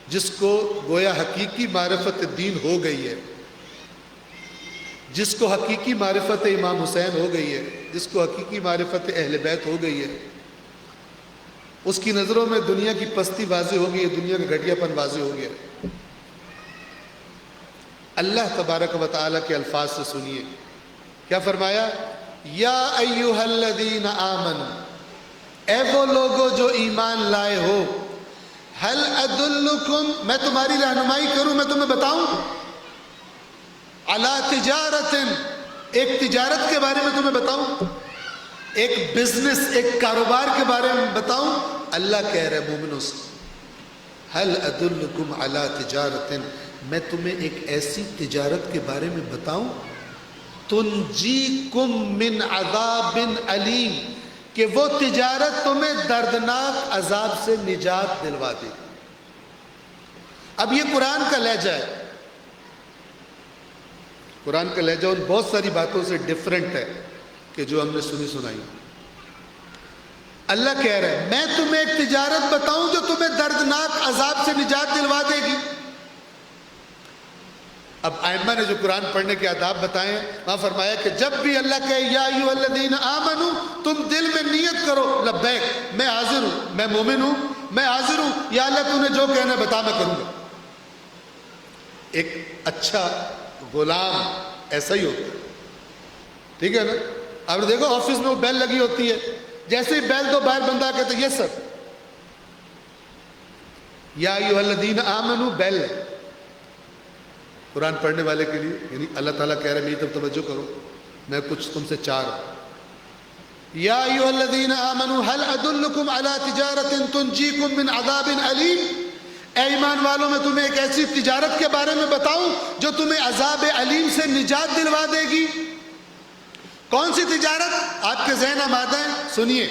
S1: جس کو گویا حقیقی معرفت دین ہو گئی ہے، جس کو حقیقی معرفت امام حسین ہو گئی ہے، جس کو حقیقی معرفت اہل بیت ہو گئی ہے، اس کی نظروں میں دنیا کی پستی واضح ہو گئی ہے، دنیا کا گھٹیا پن واضح ہو گیا ہے۔ اللہ تبارک و تعالیٰ کے الفاظ سے سنیے، کیا فرمایا؟ یا ایہا الذین آمنوا، اے وہ لوگوں جو ایمان لائے ہو، ہل ادلکم، میں تمہاری رہنمائی کروں، میں تمہیں بتاؤں، علی تجارت، ایک تجارت کے بارے میں تمہیں بتاؤں، ایک بزنس، ایک کاروبار کے بارے میں بتاؤں۔ اللہ کہہ رہے مومنوں سے، ہل ادلکم علی تجارت، میں تمہیں ایک ایسی تجارت کے بارے میں بتاؤں، تنجیکم من عذاب علیم، کہ وہ تجارت تمہیں دردناک عذاب سے نجات دلوا دے۔ اب یہ قرآن کا لہجہ ہے، قرآن کا لہجہ ان بہت ساری باتوں سے ڈیفرنٹ ہے کہ جو ہم نے سنی سنائی۔ اللہ کہہ رہے ہیں میں تمہیں ایک تجارت بتاؤں جو تمہیں دردناک عذاب سے نجات دلوا دے گی۔ اب ائمہ نے جو قرآن پڑھنے کے آداب بتائے، وہاں فرمایا کہ جب بھی اللہ کہے یا ایھا الذین آمنو، تم دل میں نیت کرو لبیک، میں حاضر ہوں، میں مومن ہوں، میں حاضر ہوں، یا اللہ تو نے جو کہنا ہے بتا، میں کروں گا۔ ایک اچھا غلام ایسا ہی ہوتا ہے، ٹھیک ہے نا؟ آپ نے دیکھو آفس میں وہ بیل لگی ہوتی ہے، جیسے ہی بیل دو باہر بندہ کہتا ہے یس سر، یا ایھا الذین آمنو بیل ہے قرآن پڑھنے والے کے لیے، یعنی اللہ تعالیٰ کہہ رہے ہیں میری طرف توجہ کرو، میں کچھ تم سے چاہ رہا ہوں۔ یا ایھا الذین آمنوا هل ادلکم علی تجارت تنجیکم من عذاب علیم، اے ایمان والوں میں تمہیں ایک ایسی تجارت کے بارے میں بتاؤں جو تمہیں عذاب علیم سے نجات دلوا دے گی۔ کون سی تجارت؟ آپ کے ذہن آمادہ ہیں، سنیے،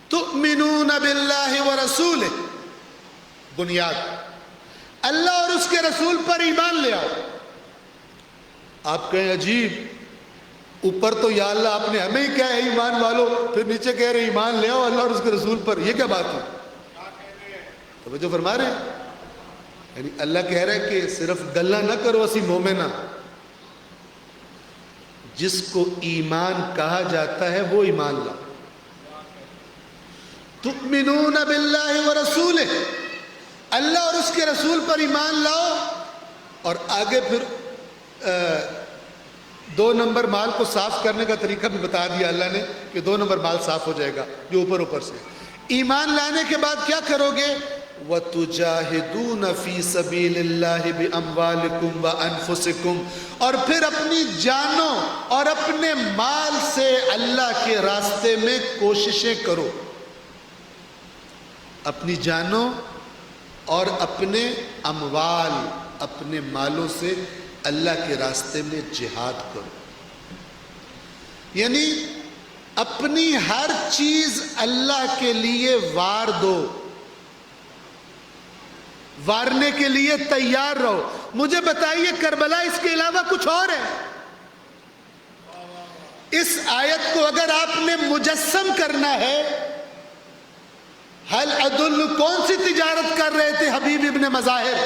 S1: تؤمنون باللہ ورسولہ، بنیاد، اللہ اور اس کے رسول پر ایمان لے آؤ۔ آپ کہیں عجیب، اوپر تو یا اللہ آپ نے ہمیں ہی کہا ہے ایمان والو، پھر نیچے کہہ رہے ایمان لے آؤ اللہ اور اس کے رسول پر، یہ کیا بات ہے؟ توجہ فرما رہے ہیں، یعنی اللہ کہہ رہے ہے کہ صرف گلہ نہ کرو اسی مومنہ، جس کو ایمان کہا جاتا ہے وہ ایمان لاؤ۔ تؤمنون باللہ ورسولہ، اللہ اور اس کے رسول پر ایمان لاؤ، اور آگے پھر 2 نمبر مال کو صاف کرنے کا طریقہ بھی بتا دیا اللہ نے کہ 2 نمبر مال صاف ہو جائے گا جو اوپر سے۔ ایمان لانے کے بعد کیا کرو گے؟ وَتُجَاهِدُونَ فِي سَبِيلِ اللَّهِ بِأَمْوَالِكُمْ وَأَنفُسِكُمْ، اور پھر اپنی جانوں اور اپنے مال سے اللہ کے راستے میں کوششیں کرو، اپنی جانوں اور اپنے اموال، اپنے مالوں سے اللہ کے راستے میں جہاد کرو، یعنی اپنی ہر چیز اللہ کے لیے وار دو، وارنے کے لیے تیار رہو۔ مجھے بتائیے کربلا اس کے علاوہ کچھ اور ہے؟ اس آیت کو اگر آپ نے مجسم کرنا ہے، حل ادل، کون سی تجارت کر رہے تھے حبیب ابن مظاہر؟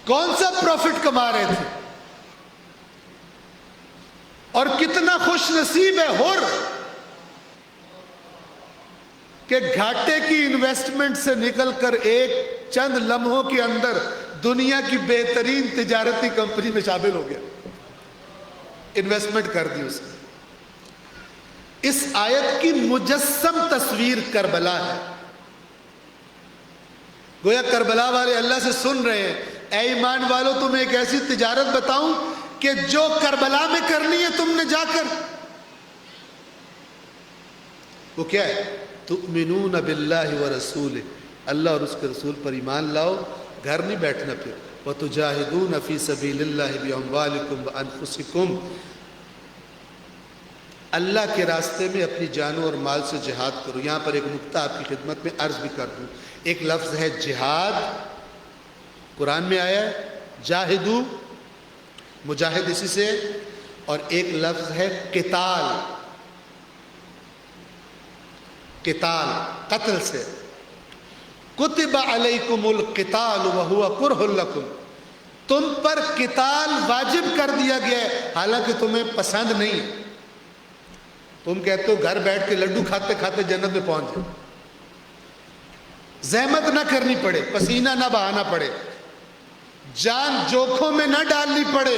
S1: کون سا پروفٹ کما رہے تھے؟ اور کتنا خوش نصیب ہے حر کہ گھاٹے کی انویسٹمنٹ سے نکل کر ایک چند لمحوں کے اندر دنیا کی بہترین تجارتی کمپنی میں شامل ہو گیا، انویسٹمنٹ کر دی اس نے۔ اس آیت کی مجسم تصویر کربلا ہے۔ گویا کربلا والے اللہ سے سن رہے ہیں، اے ایمان والو تمہیں ایک ایسی تجارت بتاؤں کہ جو کربلا میں کرنی ہے تم نے جا کر، وہ کیا ہے؟ تؤمنون باللہ ورسولہ، اللہ اور اس کے رسول پر ایمان لاؤ، گھر نہیں بیٹھنا پھر، وتجاہدون فی سبیل اللہ باموالکم وانفسکم، اللہ کے راستے میں اپنی جانوں اور مال سے جہاد کرو۔ یہاں پر ایک نکتہ آپ کی خدمت میں عرض بھی کر دوں، ایک لفظ ہے جہاد، قرآن میں آیا ہے جاہدو، مجاہد اسی سے، اور ایک لفظ ہے قتال، قتال قتل سے، کتب علیکم القتال وہو کرہ لکم، تم پر قتال واجب کر دیا گیا ہے حالانکہ تمہیں پسند نہیں ہے۔ تم کہتے ہو گھر بیٹھ کے لڈو کھاتے کھاتے جنت میں پہنچ جائے، زحمت نہ کرنی پڑے، پسینہ نہ بہانا پڑے، جان جوکھوں میں نہ ڈالنی پڑے،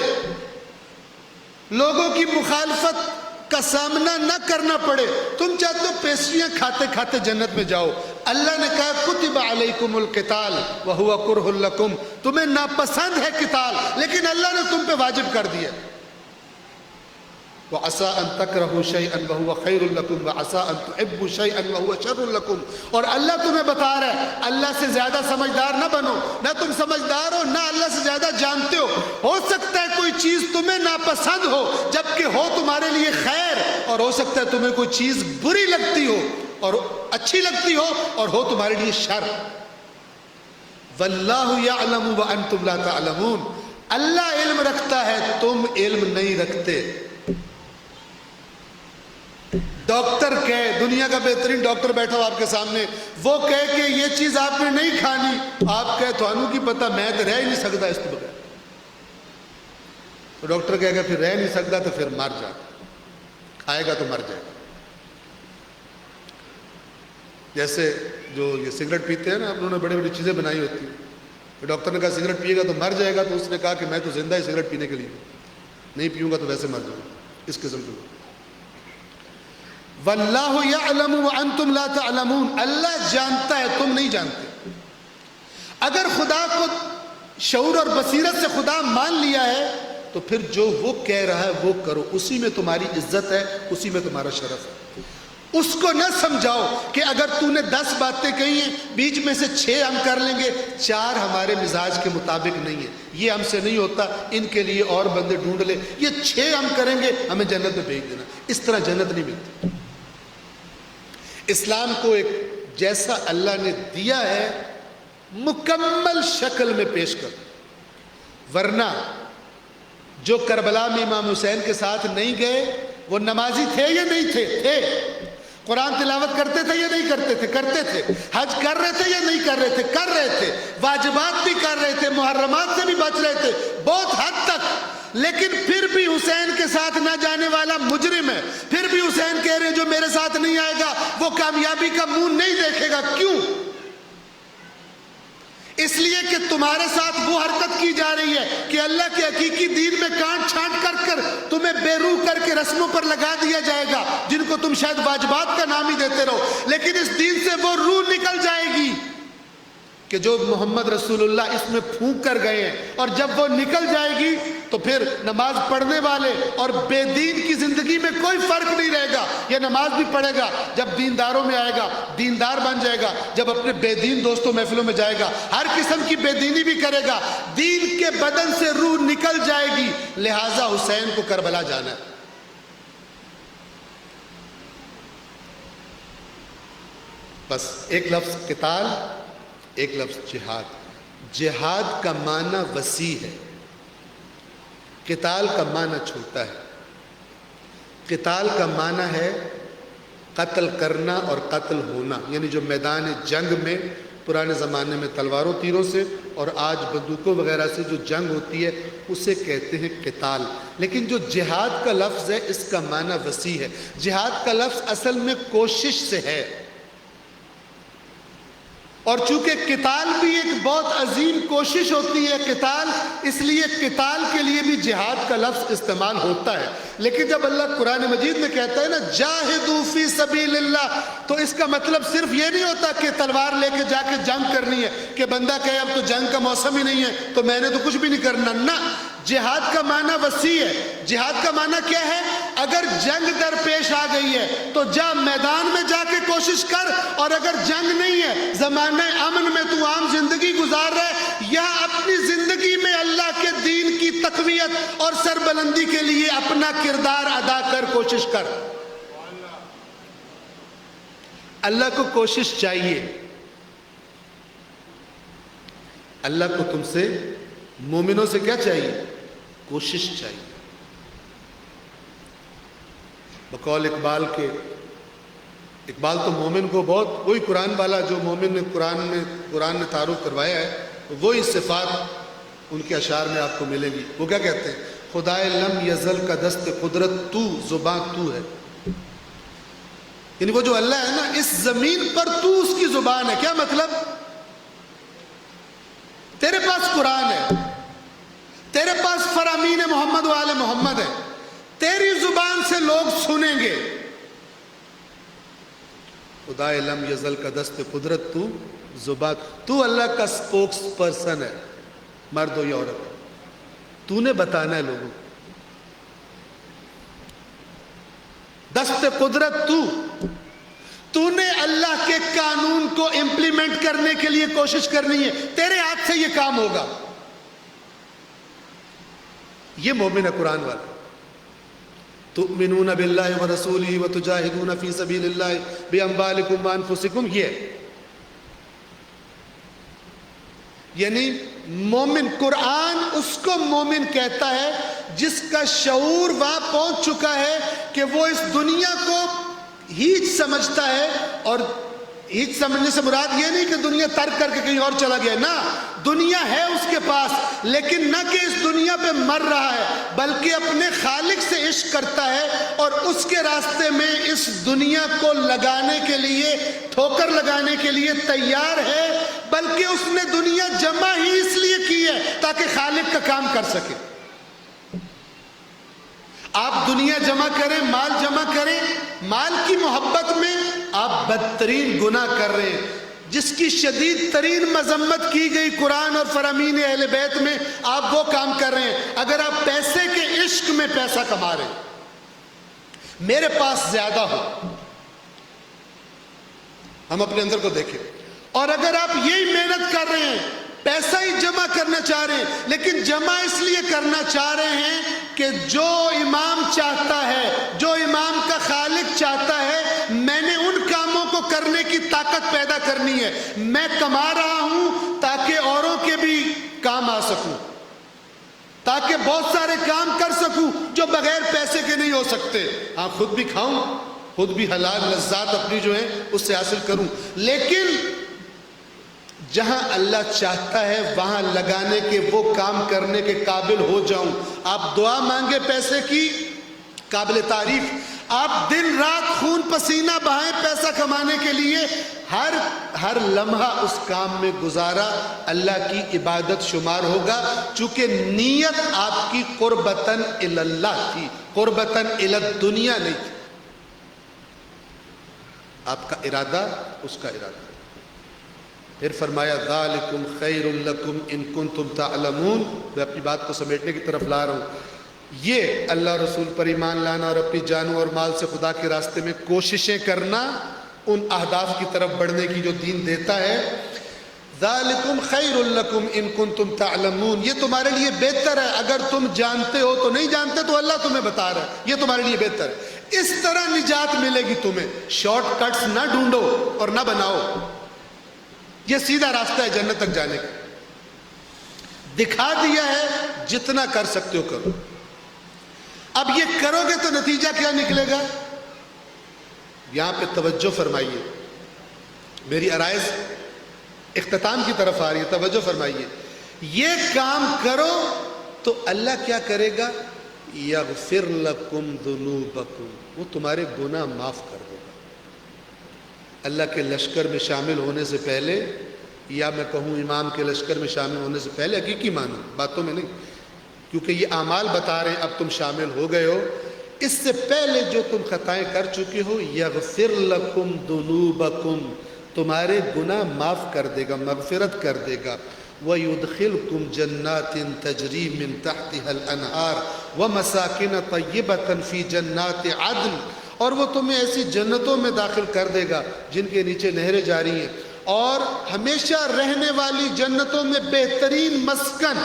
S1: لوگوں کی مخالفت کا سامنا نہ کرنا پڑے، تم چاہتے ہو پیسٹریاں کھاتے کھاتے جنت میں جاؤ۔ اللہ نے کہا کتب علیکم القتال وہو کرہ لکم، تمہیں ناپسند ہے قتال لیکن اللہ نے تم پہ واجب کر دیا۔ وَعَسَىٰ أَن تَكْرَهُوا شَيْئًا وَهُوَ خَيْرٌ لَكُمْ وَعَسَىٰ أَن تُحِبُّوا شَيْئًا وَهُوَ شَرٌ لَكُمْ، اور اللہ تمہیں بتا رہا ہے اللہ سے زیادہ سمجھدار نہ بنو، نہ تم سمجھدار ہو نہ اللہ سے زیادہ جانتے ہو سکتا ہے کوئی چیز تمہیں ناپسند ہو جبکہ ہو تمہارے لیے خیر، اور ہو سکتا ہے تمہیں کوئی چیز بری لگتی ہو اور اچھی لگتی ہو اور ہو تمہارے لیے شر۔ وَاللَّهُ يَعْلَمُ وَأَنْتُمْ لَا تَعْلَمُونَ، اللہ علم رکھتا ہے تم علم نہیں رکھتے۔ ڈاکٹر کہے، دنیا کا بہترین ڈاکٹر بیٹھا ہو آپ کے سامنے، وہ کہے کہ یہ چیز آپ نے نہیں کھانی، آپ کہے تو کی پتہ میں تو رہ ہی نہیں سکتا اس کے بغیر، تو ڈاکٹر کہے گا پھر رہ نہیں سکتا تو پھر مر جاتا، کھائے گا تو مر جائے گا۔ جیسے جو یہ سگریٹ پیتے ہیں نا، انہوں نے بڑی بڑی چیزیں بنائی ہوتی ہیں، ڈاکٹر نے کہا سگریٹ پیے گا تو مر جائے گا، تو اس نے کہا کہ میں تو زندہ ہی سگریٹ پینے کے لیے نہیں پیوں گا تو ویسے مر جاؤں گا، اس قسم کے۔ واللہ یعلم وانتم لا تعلمون، اللہ جانتا ہے تم نہیں جانتے۔ اگر خدا کو شعور اور بصیرت سے خدا مان لیا ہے تو پھر جو وہ کہہ رہا ہے وہ کرو، اسی میں تمہاری عزت ہے، اسی میں تمہارا شرف ہے۔ اس کو نہ سمجھاؤ کہ اگر تو نے 10 باتیں کہی ہیں بیچ میں سے 6 ہم کر لیں گے، 4 ہمارے مزاج کے مطابق نہیں ہے، یہ ہم سے نہیں ہوتا، ان کے لیے اور بندے ڈھونڈ لے، یہ 6 ہم کریں گے ہمیں جنت میں بھیج دینا۔ اس طرح جنت نہیں ملتی۔ اسلام کو ایک جیسا اللہ نے دیا ہے مکمل شکل میں پیش کر، ورنہ جو کربلا میں امام حسین کے ساتھ نہیں گئے وہ نمازی تھے یا نہیں تھے؟ تھے۔ قرآن تلاوت کرتے تھے یا نہیں کرتے تھے؟ کرتے تھے۔ حج کر رہے تھے یا نہیں کر رہے تھے؟ کر رہے تھے۔ واجبات بھی کر رہے تھے، محرمات سے بھی بچ رہے تھے بہت حد تک، لیکن پھر بھی حسین کے ساتھ نہ جانے والا مجرم ہے۔ پھر بھی حسین کہہ رہے ہیں جو میرے ساتھ نہیں آئے گا وہ کامیابی کا منہ نہیں دیکھے گا۔ کیوں؟ اس لیے کہ تمہارے ساتھ وہ حرکت کی جا رہی ہے کہ اللہ کے حقیقی دین میں کانٹ چھانٹ کر تمہیں بے روح کر کے رسموں پر لگا دیا جائے گا جن کو تم شاید واجبات کا نام ہی دیتے رہو، لیکن اس دین سے وہ روح نکل جائے گی کہ جو محمد رسول اللہ اس میں پھونک کر گئے ہیں، اور جب وہ نکل جائے گی تو پھر نماز پڑھنے والے اور بے دین کی زندگی میں کوئی فرق نہیں رہے گا۔ یہ نماز بھی پڑھے گا، جب دینداروں میں آئے گا دیندار بن جائے گا، جب اپنے بے دین دوستوں محفلوں میں جائے گا ہر قسم کی بے دینی بھی کرے گا، دین کے بدن سے روح نکل جائے گی۔ لہٰذا حسین کو کربلا جانا ہے۔ بس ایک لفظ قتال، ایک لفظ جہاد۔ جہاد کا معنی وسیع ہے، قتال کا معنی چھوٹا ہے۔ قتال کا معنی ہے قتل کرنا اور قتل ہونا، یعنی جو میدان جنگ میں پرانے زمانے میں تلواروں تیروں سے اور آج بندوقوں وغیرہ سے جو جنگ ہوتی ہے اسے کہتے ہیں قتال۔ لیکن جو جہاد کا لفظ ہے اس کا معنی وسیع ہے۔ جہاد کا لفظ اصل میں کوشش سے ہے، اور چونکہ قتال بھی ایک بہت عظیم کوشش ہوتی ہے قتال، اس لیے قتال کے لیے بھی جہاد کا لفظ استعمال ہوتا ہے. لیکن جب اللہ قرآن مجید میں کہتا ہے نا جاہدوا فی سبیل اللہ، تو اس کا مطلب صرف یہ نہیں ہوتا کہ تلوار لے کے جا کے جنگ کرنی ہے، کہ بندہ کہے اب تو جنگ کا موسم ہی نہیں ہے تو میں نے تو کچھ بھی نہیں کرنا. نہ، جہاد کا معنی وسیع ہے. جہاد کا معنی کیا ہے؟ اگر جنگ درپیش آ گئی ہے تو جا میدان میں جا کے کوشش کر، اور اگر جنگ نہیں ہے، زمانہ امن میں تو عام زندگی گزار رہا ہے، یا اپنی زندگی میں اللہ کے دین کی تقویت اور سربلندی کے لیے اپنا کردار ادا کر، کوشش کر. اللہ کو کوشش چاہیے. اللہ کو تم سے، مومنوں سے کیا چاہیے؟ کوشش چاہیے. بقول اقبال کے، اقبال تو مومن کو بہت، وہی قرآن والا جو مومن نے قرآن نے تعارف کروایا ہے، وہی صفات ان کے اشعار میں آپ کو ملے گی. وہ کیا کہتے ہیں؟ خدائے لم یزل کا دست قدرت تو، زباں تو ہے. یعنی وہ جو اللہ ہے نا، اس زمین پر تو اس کی زبان ہے. کیا مطلب؟ تیرے پاس قرآن ہے، تیرے پاس فرامین محمد و آل محمد ہے، تیری زبان سے لوگ سنیں گے. خدائے لم یزل کا دست قدرت تو، زبان تو اللہ کا سپوکس پرسن ہے، مرد ہو یا عورت. تو نے بتانا ہے لوگوں کو. دست قدرت تو نے اللہ کے قانون کو امپلیمنٹ کرنے کے لیے کوشش کرنی ہے. تیرے ہاتھ سے یہ کام ہوگا. یہ مومن ہے قرآن والا. تؤمنون باللہ ورسولہ وتجاہدون فی سبیل اللہ باموالکم وانفسکم. یہ یعنی مومن، قرآن اس کو مومن کہتا ہے جس کا شعور وہاں پہنچ چکا ہے کہ وہ اس دنیا کو ہیچ سمجھتا ہے. اور ہیچ سمجھنے سے مراد یہ نہیں کہ دنیا ترک کر کے کہیں اور چلا گیا، نہ، دنیا ہے اس کے پاس، لیکن نہ کہ اس دنیا پہ مر رہا ہے، بلکہ اپنے خالق سے عشق کرتا ہے اور اس کے راستے میں اس دنیا کو لگانے کے لیے، ٹھوکر لگانے کے لیے تیار ہے. بلکہ اس نے دنیا جمع ہی اس لیے کی ہے تاکہ خالق کا کام کر سکے. آپ دنیا جمع کریں، مال جمع کریں، مال کی محبت میں آپ بدترین گناہ کر رہے ہیں. جس کی شدید ترین مذمت کی گئی قرآن اور فرامین اہل بیت میں، آپ وہ کام کر رہے ہیں. اگر آپ پیسے کے عشق میں پیسہ کما رہے ہیں، میرے پاس زیادہ ہو، ہم اپنے اندر کو دیکھیں، اور اگر آپ یہی محنت کر رہے ہیں، پیسہ ہی جمع کرنا چاہ رہے ہیں، لیکن جمع اس لیے کرنا چاہ رہے ہیں کہ جو امام چاہتا ہے، جو امام کا خالق چاہتا ہے، میں نے ان کاموں کو کرنے کی طاقت پیدا کرنی ہے. میں کما رہا ہوں تاکہ اوروں کے بھی کام آ سکوں، تاکہ بہت سارے کام کر سکوں جو بغیر پیسے کے نہیں ہو سکتے. ہاں، خود بھی کھاؤں، خود بھی حلال لذات اپنی جو ہیں اس سے حاصل کروں، لیکن جہاں اللہ چاہتا ہے وہاں لگانے کے، وہ کام کرنے کے قابل ہو جاؤں. آپ دعا مانگے پیسے کی، قابل تعریف. آپ دن رات خون پسینہ بہائیں پیسہ کمانے کے لیے، ہر لمحہ اس کام میں گزارا اللہ کی عبادت شمار ہوگا، چونکہ نیت آپ کی قربتاً الی اللہ تھی، قربتاً الی الدنیا نہیں تھی. آپ کا ارادہ اس کا ارادہ. پھر فرمایا ذالکم خیر لکم ان کنتم تعلمون. میں اپنی بات کو سمیٹنے کی طرف لا رہا ہوں. یہ اللہ رسول پر ایمان لانا اور اپنی جانوں اور مال سے خدا کے راستے میں کوششیں کرنا، ان اہداف کی طرف بڑھنے کی جو دین دیتا ہے. ذالکم خیر لکم ان کنتم تعلمون. یہ تمہارے لیے بہتر ہے اگر تم جانتے ہو، تو نہیں جانتے تو اللہ تمہیں بتا رہا ہے، یہ تمہارے لیے بہتر ہے. اس طرح نجات ملے گی تمہیں. شارٹ کٹس نہ ڈھونڈو اور نہ بناؤ. یہ سیدھا راستہ ہے جنت تک جانے کا. دکھا دیا ہے، جتنا کر سکتے ہو کرو. اب یہ کرو گے تو نتیجہ کیا نکلے گا؟ یہاں پہ توجہ فرمائیے، میری عرائض اختتام کی طرف آ رہی ہے، توجہ فرمائیے. یہ کام کرو تو اللہ کیا کرے گا؟ یغفر لکم ذنوبکم، وہ تمہارے گناہ معاف کر دے گا. اللہ کے لشکر میں شامل ہونے سے پہلے یا میں کہوں امام کے لشکر میں شامل ہونے سے پہلے حقیقی معنی باتوں میں نہیں، کیونکہ یہ اعمال بتا رہے ہیں اب تم شامل ہو گئے ہو، اس سے پہلے جو تم خطائیں کر چکے ہو یغفر لکم ذنوبکم، تمہارے گناہ معاف کر دے گا، مغفرت کر دے گا، وَيُدْخِلْكُمْ جَنَّاتٍ تَجْرِي مِن تَحْتِهَا الْأَنْهَارُ وَمَسَاكِنَ طَيِّبَةً فِي جَنَّاتِ عَدْنٍ، اور وہ تمہیں ایسی جنتوں میں داخل کر دے گا جن کے نیچے نہریں جاری ہیں، اور ہمیشہ رہنے والی جنتوں میں بہترین مسکن،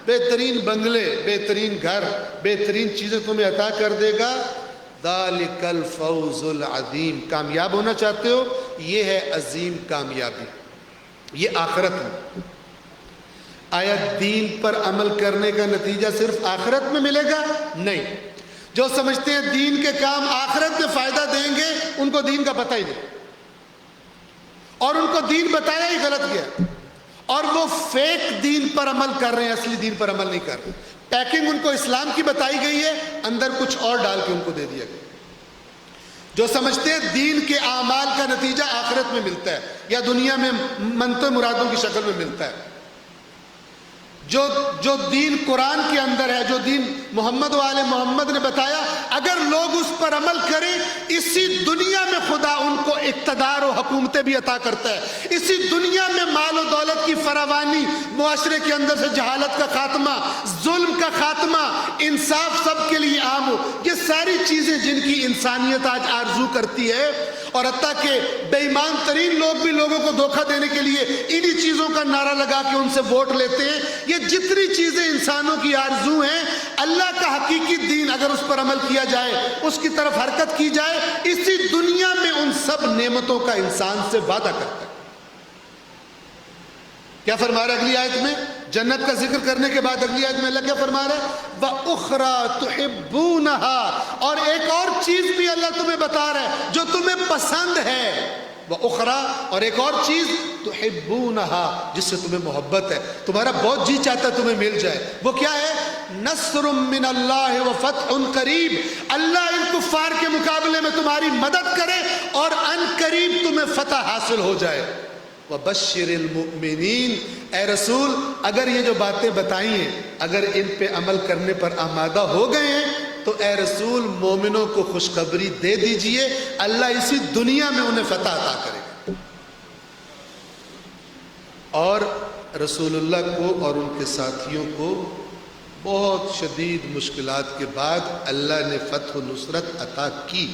S1: بہترین بنگلے، بہترین گھر، بہترین چیزیں تمہیں عطا کر دے گا۔ ذَلِكَ الْفَوْزُ الْعَظِيمُ، کامیاب ہونا چاہتے ہو، یہ ہے عظیم کامیابی، یہ آخرت میں۔ آیا دین پر عمل کرنے کا نتیجہ صرف آخرت میں ملے گا؟ نہیں، جو سمجھتے ہیں دین کے کام آخرت میں فائدہ دیں گے ان کو دین کا پتہ ہی نہیں، اور ان کو دین بتایا ہی غلط گیا، اور وہ فیک دین پر عمل کر رہے ہیں، اصلی دین پر عمل نہیں کر رہے۔ پیکنگ ان کو اسلام کی بتائی گئی ہے، اندر کچھ اور ڈال کے ان کو دے دیا گیا۔ جو سمجھتے ہیں دین کے اعمال کا نتیجہ آخرت میں ملتا ہے یا دنیا میں منتوں مرادوں کی شکل میں ملتا ہے، جو دین قرآن کے اندر ہے، جو دین محمد و آل محمد نے بتایا، اگر لوگ اس پر عمل کریں، اسی دنیا میں خدا ان کو اقتدار و حکومتیں بھی عطا کرتا ہے، اسی دنیا میں مال و دولت کی فراوانی، معاشرے کے اندر سے جہالت کا خاتمہ، ظلم کا خاتمہ، انصاف سب کے لیے عام ہو، یہ ساری چیزیں جن کی انسانیت آج آرزو کرتی ہے، اور حتیٰ کہ بے ایمان ترین لوگ بھی لوگوں کو دھوکہ دینے کے لیے انہی چیزوں کا نعرہ لگا کے ان سے ووٹ لیتے ہیں۔ یہ جتنی چیزیں انسانوں کی آرزو ہیں، اللہ کا حقیقی دین اگر اس پر عمل کیا جائے، اس کی طرف حرکت کی جائے، اسی دنیا میں ان سب نعمتوں کا انسان سے وعدہ کرتا ہے۔ کیا فرما رہا ہے اگلی آیت میں؟ جنت کا ذکر کرنے کے بعد اگلی آیت میں اللہ کیا فرما رہا ہے؟ وَأُخْرَى تُحِبُّونَهَا، اور ایک اور چیز بھی اللہ تمہیں بتا رہا ہے جو تمہیں پسند ہے۔ وَأُخْرَى، اور ایک اور چیز تُحِبُّونَهَا، جس سے تمہیں محبت ہے، تمہارا بہت جی چاہتا ہے تمہیں مل جائے، وہ کیا ہے؟ نصر من اللہ وفتح قریب، اللہ ان کفار کے مقابلے میں تمہاری مدد کرے اور ان قریب تمہیں فتح حاصل ہو جائے۔ وَبَشِّرِ الْمُؤْمِنِينَ، اے رسول اگر یہ جو باتیں بتائی ہیں اگر ان پہ عمل کرنے پر آمادہ ہو گئے ہیں تو اے رسول مومنوں کو خوشخبری دے دیجئے، اللہ اسی دنیا میں انہیں فتح عطا کرے گا۔ اور رسول اللہ کو اور ان کے ساتھیوں کو بہت شدید مشکلات کے بعد اللہ نے فتح و نصرت عطا کی،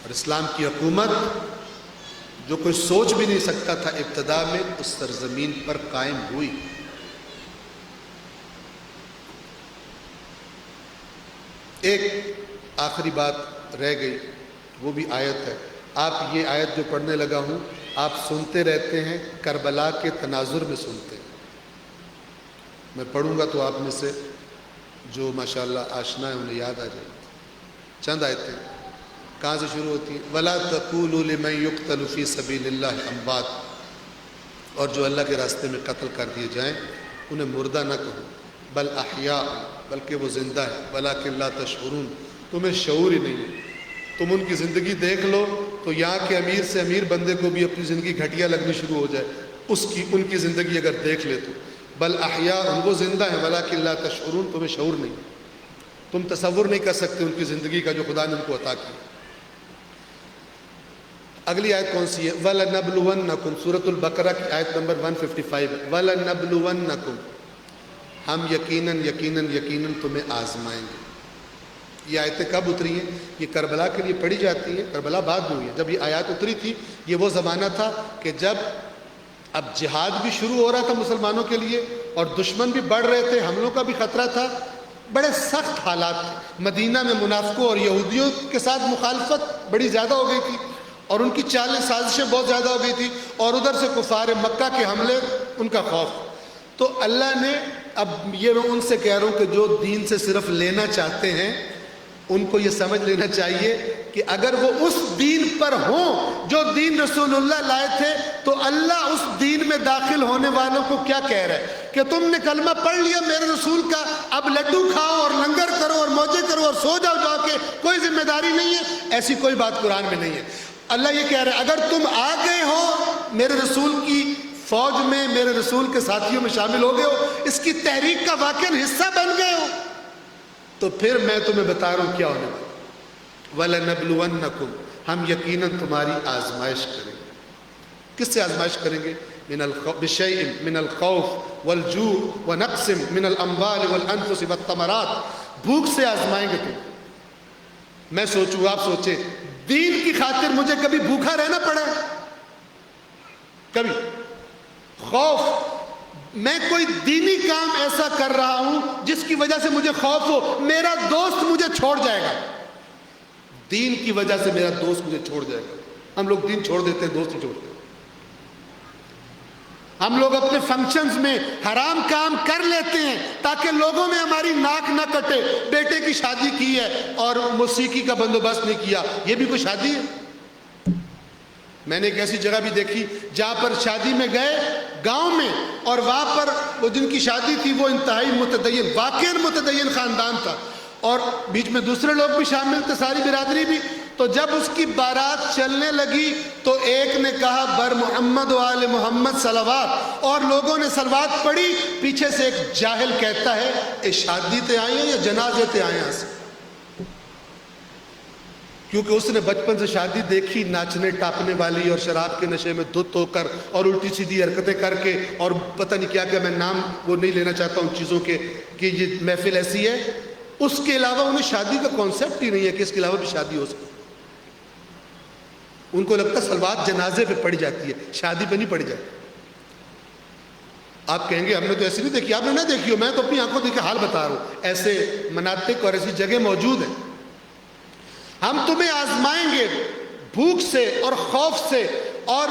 S1: اور اسلام کی حکومت جو کوئی سوچ بھی نہیں سکتا تھا ابتدا میں اس سرزمین پر قائم ہوئی۔ ایک آخری بات رہ گئی، وہ بھی آیت ہے۔ آپ یہ آیت جو پڑھنے لگا ہوں آپ سنتے رہتے ہیں، کربلا کے تناظر میں سنتے ہیں، میں پڑھوں گا تو آپ میں سے جو ماشاءاللہ آشنا ہے انہیں یاد آ جائے گی۔ چند آیتیں کہاں سے شروع ہوتی ہیں؟ وَلَا تَقُولُوا لِمَن يُقْتَلُ فِي سَبِيلِ اللَّهِ أَمْوَاتٌ، اور جو اللہ کے راستے میں قتل کر دیے جائیں انہیں مردہ نہ کہو، بل احیاء، بلکہ وہ زندہ ہے، وَلَٰكِن لَا تَشْعُرُونَ، تمہیں شعور ہی نہیں ہے۔ تم ان کی زندگی دیکھ لو تو یہاں کے امیر سے امیر بندے کو بھی اپنی زندگی گھٹیا لگنی شروع ہو جائے، ان کی زندگی اگر دیکھ لے تو۔ بل احیاء، وہ زندہ ہیں، وَلَٰكِن لَا تَشْعُرُونَ، تمہیں شعور نہیں، تم تصور نہیں کر سکتے ان کی زندگی کا جو خدا نے ان کو عطا کیا۔ اگلی آیت کون سی ہے؟ وَلَنَبْلُوَنَّكُمْ، سورۃ البقرہ کی آیت نمبر 155 ہے۔ وَلَنَبْلُوَنَّكُمْ، ہم یقیناً تمہیں آزمائیں گے۔ یہ آیتیں کب اتری ہیں؟ یہ کربلا کے لیے پڑھی جاتی ہیں، کربلا بعد میں ہوئی ہے۔ جب یہ آیات اتری تھی یہ وہ زمانہ تھا کہ جب اب جہاد بھی شروع ہو رہا تھا مسلمانوں کے لیے، اور دشمن بھی بڑھ رہے تھے، حملوں کا بھی خطرہ تھا، بڑے سخت حالات تھے۔ مدینہ میں منافقوں اور یہودیوں کے ساتھ مخالفت بڑی زیادہ ہو گئی تھی، اور ان کی چالیں سازشیں بہت زیادہ ہو گئی تھی، اور ادھر سے کفار مکہ کے حملے، ان کا خوف۔ تو اللہ نے، اب یہ میں ان سے کہہ رہا ہوں کہ جو دین سے صرف لینا چاہتے ہیں ان کو یہ سمجھ لینا چاہیے کہ اگر وہ اس دین پر ہوں جو دین رسول اللہ لائے تھے تو اللہ اس دین میں داخل ہونے والوں کو کیا کہہ رہا ہے کہ تم نے کلمہ پڑھ لیا میرے رسول کا، اب لڈو کھاؤ اور لنگر کرو اور موجے کرو اور سو جاؤ جا کے، کوئی ذمہ داری نہیں ہے، ایسی کوئی بات قرآن میں نہیں ہے۔ اللہ یہ کہہ رہا ہے اگر تم آ گئے ہو میرے رسول کی فوج میں، میرے رسول کے ساتھیوں میں شامل ہو گئے ہو، اس کی تحریک کا واقعاً حصہ بن گئے ہو، تو پھر میں تمہیں بتا رہا ہوں کیا ہونے والا۔ وَلَنَبْلُوَنَّكُمْ، ہم یقیناً تمہاری آزمائش کریں گے۔ کس سے آزمائش کریں گے؟ بِشَيْءٍ مِّنَ الْخَوْفِ وَالْجُوعِ وَنَقْصٍ مِّنَ الْأَمْوَالِ وَالْأَنفُسِ وَالثَّمَرَاتِ، بھوک سے آزمائیں گے تم۔ میں سوچوں، آپ سوچیں، دین کی خاطر مجھے کبھی بھوکا رہنا پڑا ہے؟ کبھی؟ خوف، میں کوئی دینی کام ایسا کر رہا ہوں جس کی وجہ سے مجھے خوف ہو میرا دوست مجھے چھوڑ جائے گا، دین کی وجہ سے میرا دوست مجھے چھوڑ جائے گا۔ ہم لوگ دین چھوڑ دیتے ہیں، دوست نہیں چھوڑتے۔ ہم لوگ اپنے فنکشنز میں حرام کام کر لیتے ہیں تاکہ لوگوں میں ہماری ناک نہ کٹے۔ بیٹے کی شادی کی ہے اور موسیقی کا بندوبست نہیں کیا، یہ بھی کوئی شادی ہے؟ میں نے ایک ایسی جگہ بھی دیکھی جہاں پر شادی میں گئے گاؤں میں، اور وہاں پر وہ جن کی شادی تھی وہ انتہائی متدین، واقعی متدین خاندان تھا، اور بیچ میں دوسرے لوگ بھی شامل تھے، ساری برادری بھی۔ تو جب اس کی بارات چلنے لگی تو ایک نے کہا بر محمد و آل محمد صلوات، اور لوگوں نے صلوات پڑھی، پیچھے سے ایک جاہل کہتا ہے اے شادی تے آئے ہیں یا جنازے تے آئے ہیں؟ کیونکہ اس نے بچپن سے شادی دیکھی، ناچنے ٹاپنے والی اور شراب کے نشے میں دھت ہو کر اور الٹی سیدھی حرکتیں کر کے، اور پتہ نہیں کیا کیا، میں نام وہ نہیں لینا چاہتا ہوں چیزوں کے کہ یہ محفل ایسی ہے۔ اس کے علاوہ انہیں شادی کا کانسیپٹ ہی نہیں ہے کہ اس کے علاوہ بھی شادی ہو سکتی۔ ان کو لگتا ہے صلوات جنازے پہ پڑھی جاتی ہے، شادی پہ نہیں پڑھی جاتی۔ آپ کہیں گے ہم نے تو ایسی نہیں دیکھی، آپ نے نہ دیکھی ہو، میں تو اپنی آنکھوں دیکھ کے حال بتا رہا ہوں۔ ایسے مناطق اور ایسی جگہ موجود ہیں۔ ہم تمہیں آزمائیں گے بھوک سے اور خوف سے اور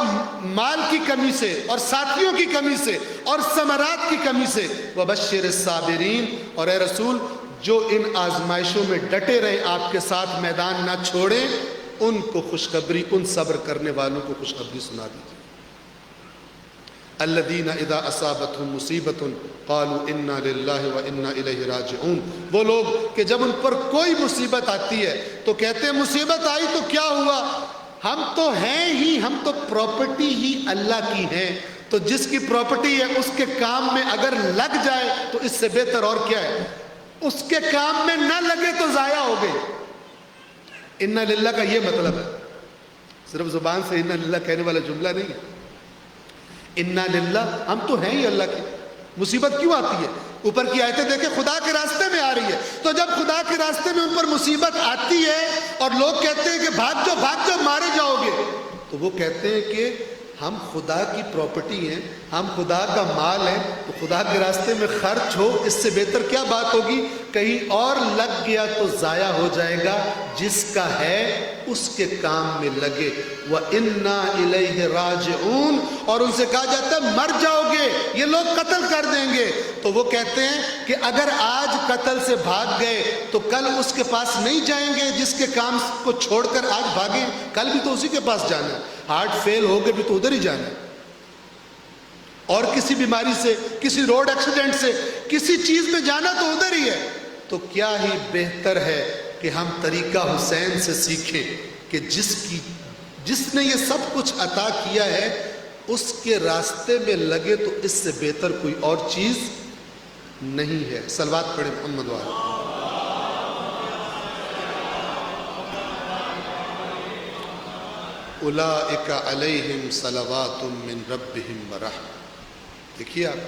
S1: مال کی کمی سے اور ساتھیوں کی کمی سے اور ثمرات کی کمی سے۔ وَبَشِّرِ الصَّابِرِينَ، اور اے رسول جو ان آزمائشوں میں ڈٹے رہے، آپ کے ساتھ میدان نہ چھوڑیں، ان کو خوشخبری، ان صبر کرنے والوں کو خوشخبری سنا دیجیے۔ الذین اذا اصابتهم مصیبۃ قالوا انا للہ وانا الیہ راجعون، وہ لوگ کہ جب ان پر کوئی مصیبت آتی ہے تو کہتے ہیں مصیبت آئی تو کیا ہوا، ہم تو ہیں ہی، ہم تو پراپرٹی ہی اللہ کی ہیں، تو جس کی پراپرٹی ہے اس کے کام میں اگر لگ جائے تو اس سے بہتر اور کیا ہے، اس کے کام میں نہ لگے تو ضائع ہو گئے۔ انا للہ کا یہ مطلب ہے، صرف زبان سے انا للہ کہنے والا جملہ نہیں ہے۔ انا للہ، ہم تو ہیں ہی اللہ کے۔ مصیبت کیوں آتی ہے؟ اوپر کی آیتیں دیکھیں، خدا کے راستے میں آ رہی ہے، تو جب خدا کے راستے میں ان پر مصیبت آتی ہے اور لوگ کہتے ہیں کہ بھاگ جاؤ مارے جاؤ گے، تو وہ کہتے ہیں کہ ہم خدا کی پراپرٹی ہیں، ہم خدا کا مال ہیں، تو خدا کے راستے میں خرچ ہو، اس سے بہتر کیا بات ہوگی؟ کہیں اور لگ گیا تو ضائع ہو جائے گا، جس کا ہے اس کے کام میں لگے۔ وَإِنَّا إِلَيْهِ رَاجِعُونَ، اور ان سے کہا جاتا ہے مر جاؤ گے، یہ لوگ قتل کر دیں گے، تو وہ کہتے ہیں کہ اگر آج قتل سے بھاگ گئے تو کل اس کے پاس نہیں جائیں گے، جس کے کام کو چھوڑ کر آج بھاگیں، کل بھی تو اسی کے پاس جانا ہے، ہارٹ فیل ہو گئے بھی تو ادھر ہی جانا ہے، اور کسی بیماری سے، کسی روڈ ایکسیڈنٹ سے، کسی چیز میں جانا تو ادھر ہی ہے۔ تو کیا ہی بہتر ہے کہ ہم طریقہ حسین سے سیکھیں کہ جس نے یہ سب کچھ عطا کیا ہے اس کے راستے میں لگے، تو اس سے بہتر کوئی اور چیز نہیں ہے۔ صلوات پڑھیں محمد والے۔ اولئک علیہم صلوات من ربہم ورحمہ۔ دیکھیے آپ،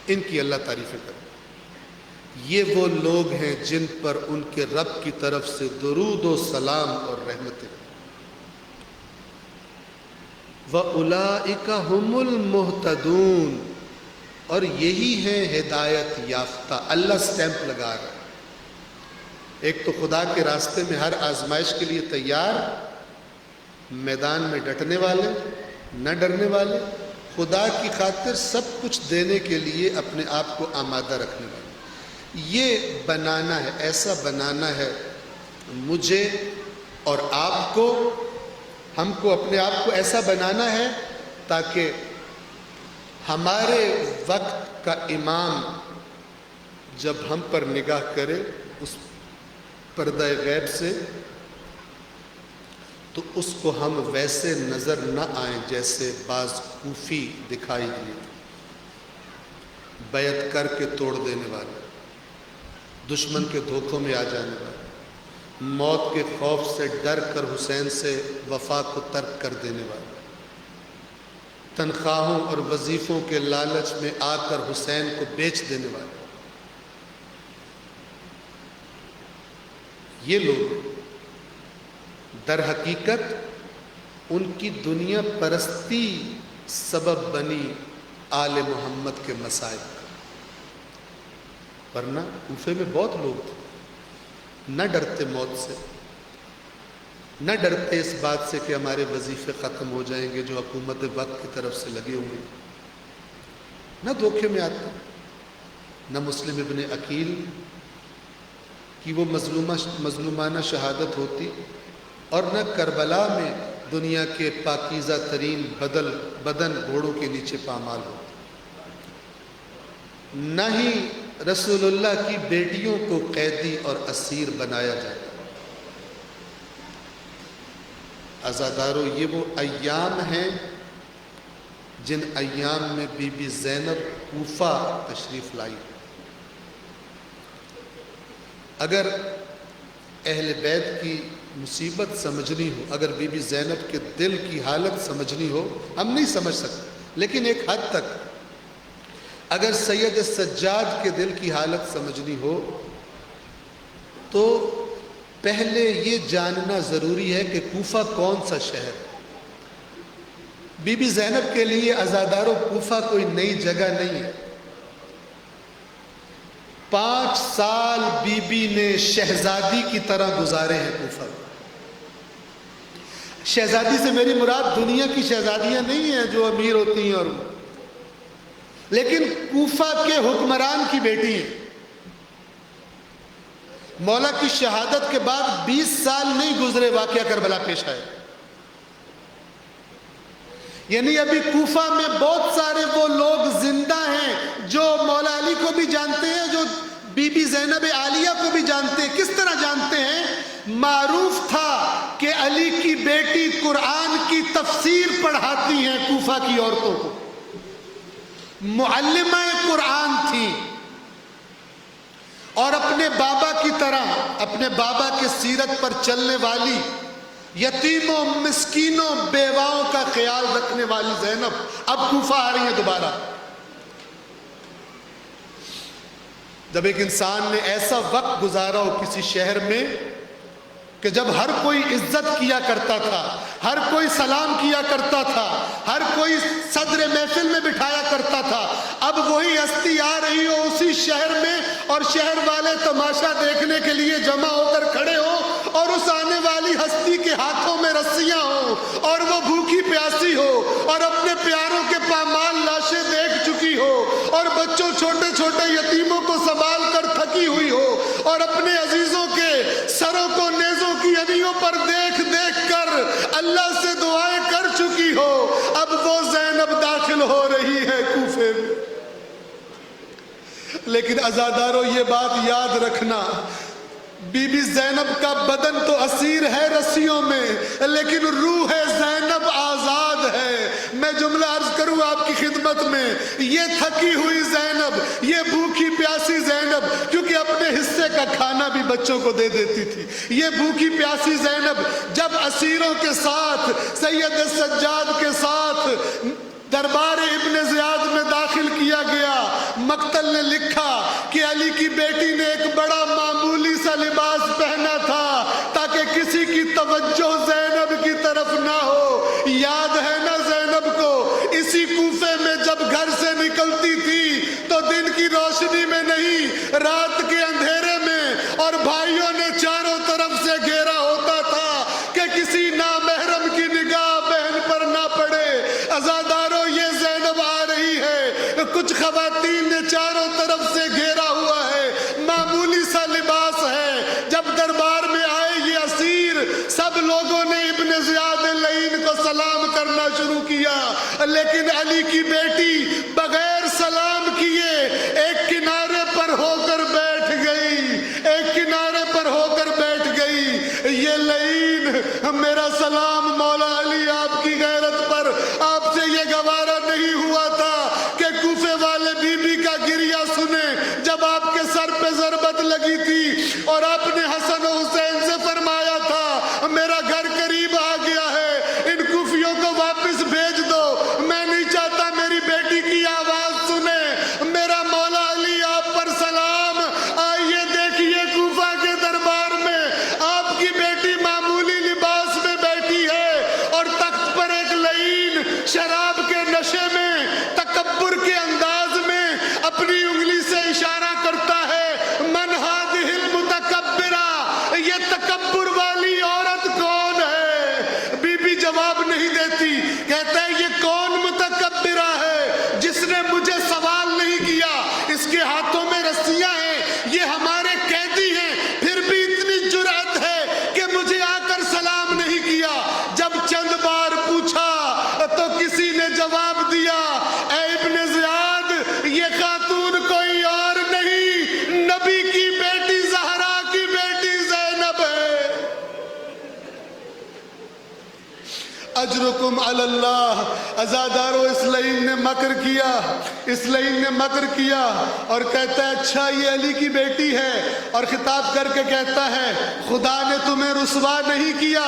S1: ان کی اللہ تعریفیں کریں، یہ وہ لوگ ہیں جن پر ان کے رب کی طرف سے درود و سلام اور رحمتیں۔ وَأُولَئِكَ هُمُ الْمُهْتَدُونَ، اور یہی ہیں ہدایت یافتہ۔ اللہ سٹیمپ لگا رہا ہے۔ ایک تو خدا کے راستے میں ہر آزمائش کے لیے تیار، میدان میں ڈٹنے والے، نہ ڈرنے والے، خدا کی خاطر سب کچھ دینے کے لیے اپنے آپ کو آمادہ رکھنے والے۔ یہ بنانا ہے، ایسا بنانا ہے مجھے اور آپ کو، ہم کو اپنے آپ کو ایسا بنانا ہے تاکہ ہمارے وقت کا امام جب ہم پر نگاہ کرے اس پردہ غیب سے تو اس کو ہم ویسے نظر نہ آئیں جیسے بعض کوفی دکھائی دیے، بیعت کر کے توڑ دینے والے، دشمن کے دھوکوں میں آ جانے والے، موت کے خوف سے ڈر کر حسین سے وفا کو ترک کر دینے والے، تنخواہوں اور وظیفوں کے لالچ میں آ کر حسین کو بیچ دینے والے، یہ لوگ در حقیقت ان کی دنیا پرستی سبب بنی آل محمد کے مصائب کا۔ ورنہ کوفے میں بہت لوگ تھے، نہ ڈرتے موت سے، نہ ڈرتے اس بات سے کہ ہمارے وظیفے ختم ہو جائیں گے جو حکومت وقت کی طرف سے لگے ہوئے، نہ دھوکے میں آتے، نہ مسلم ابن عقیل کی وہ مظلومانہ شہادت ہوتی، اور نہ کربلا میں دنیا کے پاکیزہ ترین بدن گھوڑوں کے نیچے پامال ہوتے، نہ ہی رسول اللہ کی بیٹیوں کو قیدی اور اسیر بنایا جاتا۔ عزادارو، یہ وہ ایام ہیں جن ایام میں بی بی زینب کوفہ تشریف لائی۔ اگر اہل بیت کی مصیبت سمجھنی ہو، اگر بی بی زینب کے دل کی حالت سمجھنی ہو، ہم نہیں سمجھ سکتے، لیکن ایک حد تک اگر سید سجاد کے دل کی حالت سمجھنی ہو تو پہلے یہ جاننا ضروری ہے کہ کوفہ کون سا شہر ہے۔ بی بی زینب کے لیے عزادارو کوفہ کوئی نئی جگہ نہیں ہے۔ 5 سال بی بی نے شہزادی کی طرح گزارے ہیں کوفہ۔ شہزادی سے میری مراد دنیا کی شہزادیاں نہیں ہیں جو امیر ہوتی ہیں، اور لیکن کوفہ کے حکمران کی بیٹی ہیں۔ مولا کی شہادت کے بعد 20 سال نہیں گزرے واقعہ کربلا پیش آئے، یعنی ابھی کوفہ میں بہت سارے وہ لوگ زندہ ہیں جو مولا علی کو بھی جانتے ہیں، جو بی بی زینب عالیہ کو بھی جانتے ہیں۔ کس طرح جانتے ہیں؟ معروف تھا کہ علی کی بیٹی قرآن کی تفسیر پڑھاتی ہیں کوفہ کی عورتوں کو، معلمہ قرآن تھی، اور اپنے بابا کی طرح اپنے بابا کے سیرت پر چلنے والی، یتیموں مسکینوں بیواؤں کا خیال رکھنے والی زینب اب کوفہ آ رہی ہیں دوبارہ۔ جب ایک انسان نے ایسا وقت گزارا ہو کسی شہر میں کہ جب ہر کوئی عزت کیا کرتا تھا، ہر کوئی سلام کیا کرتا تھا، ہر کوئی صدر محفل میں بٹھایا کرتا تھا، اب وہی ہستی آ رہی ہو اسی شہر میں اور شہر والے تماشا دیکھنے کے لیے جمع ہو کر کھڑے ہو، اور اس آنے والی ہستی کے ہاتھوں میں رسیاں ہوں اور وہ بھوکی پیاسی ہو اور اپنے پیاروں کے پامال لاشیں دیکھ چکی ہو اور بچوں چھوٹے چھوٹے یتیموں کو سنبھال کر تھکی ہوئی ہو اور اپنے عزیزوں کے سروں کو نیزوں کی انیوں پر دیکھ دیکھ کر اللہ سے دعائیں کر چکی ہو، اب وہ زینب داخل ہو رہی ہے کوفے میں۔ لیکن عزادارو یہ بات یاد رکھنا، بی بی زینب کا بدن تو اسیر ہے رسیوں میں، لیکن روح زینب آزاد ہے۔ میں جملہ عرض کروں آپ کی خدمت میں، یہ تھکی ہوئی زینب، یہ بھوکی پیاسی زینب، کیونکہ اپنے حصے کا کھانا بھی بچوں کو دے دیتی تھی، یہ بھوکی پیاسی زینب جب اسیروں کے ساتھ سید سجاد کے ساتھ دربار ابن زیاد میں داخل کیا گیا، مقتل نے لکھا کہ علی کی بیٹی نے ایک بڑا معمولی سا لباس پہنا تھا تاکہ کسی کی توجہ زینب کی طرف نہ ہو۔ یاد ہے نا زینب کو؟ اسی کوفے میں جب گھر سے نکلتی تھی تو دن کی روشنی میں نہیں، رات کے اندھیرے میں، اور بھائیوں نے چاروں طرف سے گھیرا ہوتا تھا کہ کسی نامحرم کی نگاہ بہن پر نہ پڑے۔ عزادارو یہ زینب آ رہی ہے، کچھ خواتین نے چاروں طرف سے گھیرا ہوا ہے، معمولی سا لباس ہے۔ جب دربار میں آئے یہ اسیر، سب لوگوں نے ابن زیاد لعین کو سلام کرنا شروع کیا، لیکن علی کی بیٹی بغیر سلام کیے ایک کنارے پر ہو کر بیٹھ گئی، ایک کنارے پر ہو کر بیٹھ گئی۔ یہ لعین میرا سلام مولا علی آپ کی غیرت پر، آپ سے یہ گوارا نہیں ہوا تھا کہ کوفے والے بی بی کا گریہ سنیں جب آپ کے سر پہ ضربت لگی تھی اور آپ نے حسن و حسین سے فرمایا تھا میرا گھر قریب آ گیا ہے، ان کوفیوں کو واپس بھیج دو، میں نہیں چاہتا میری بیٹی کی آواز سنے۔ میرا مولا علی آپ پر سلام۔ آئیے دیکھیے کوفہ کے دربار میں آپ کی بیٹی معمولی لباس میں بیٹھی ہے اور تخت پر ایک لعین شراب کے نشے میں تکبر کے انداز میں اپنی انگلی سے اشارہ کرتا ہے، من ہذہ المتکبرہ، یہ تکبر والی عورت کون ہے؟ بی بی جواب نہیں دیتی، کہتا ہے یہ کون متکبرہ ہے جس نے مجھے سوال نہیں کیا، اس کے ہاتھوں میں رسیاں ہیں، یہ ہمارے قیدی ہیں، پھر بھی اتنی جرأت ہے کہ مجھے آ کر سلام نہیں کیا۔ جب چند بار پوچھا تو کسی نے جواب دیا، اے ابن زیاد، یہ خاتون کوئی اور نہیں، نبی کی بیٹی زہرا کی بیٹی زینب ہے۔ اجرکم علی اللہ۔ عزادارو، اس لعین نے مکر کیا، اس لعین نے مکر کیا اور کہتا ہے اچھا یہ علی کی بیٹی ہے، اور خطاب کر کے کہتا ہے خدا نے تمہیں رسوا نہیں کیا۔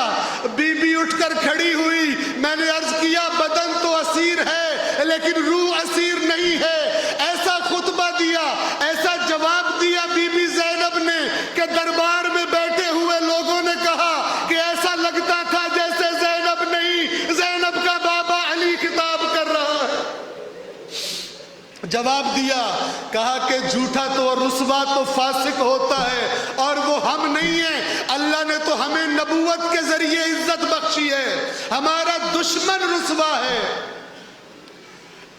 S1: بی بی اٹھ کر کھڑی ہوئی، میں نے عرض کیا بدن تو اسیر ہے لیکن روح اسیر نہیں ہے۔ ایسا خطبہ دیا، ایسا جواب دیا بی بی زینب نے کہ دربار میں بیٹھے ہوئے لوگوں نے کہا کہ ایسا لگتا تھا جیسے زینب نہیں، زینب کا بابا علی خطاب کر رہا ہے۔ جواب دیا، کہا کہ جھوٹا تو اور رسوا تو فاسق ہوتا ہے اور وہ ہم نہیں ہیں، اللہ نے تو ہمیں نبوت کے ذریعے عزت بخشی ہے، ہمارا دشمن رسوا ہے۔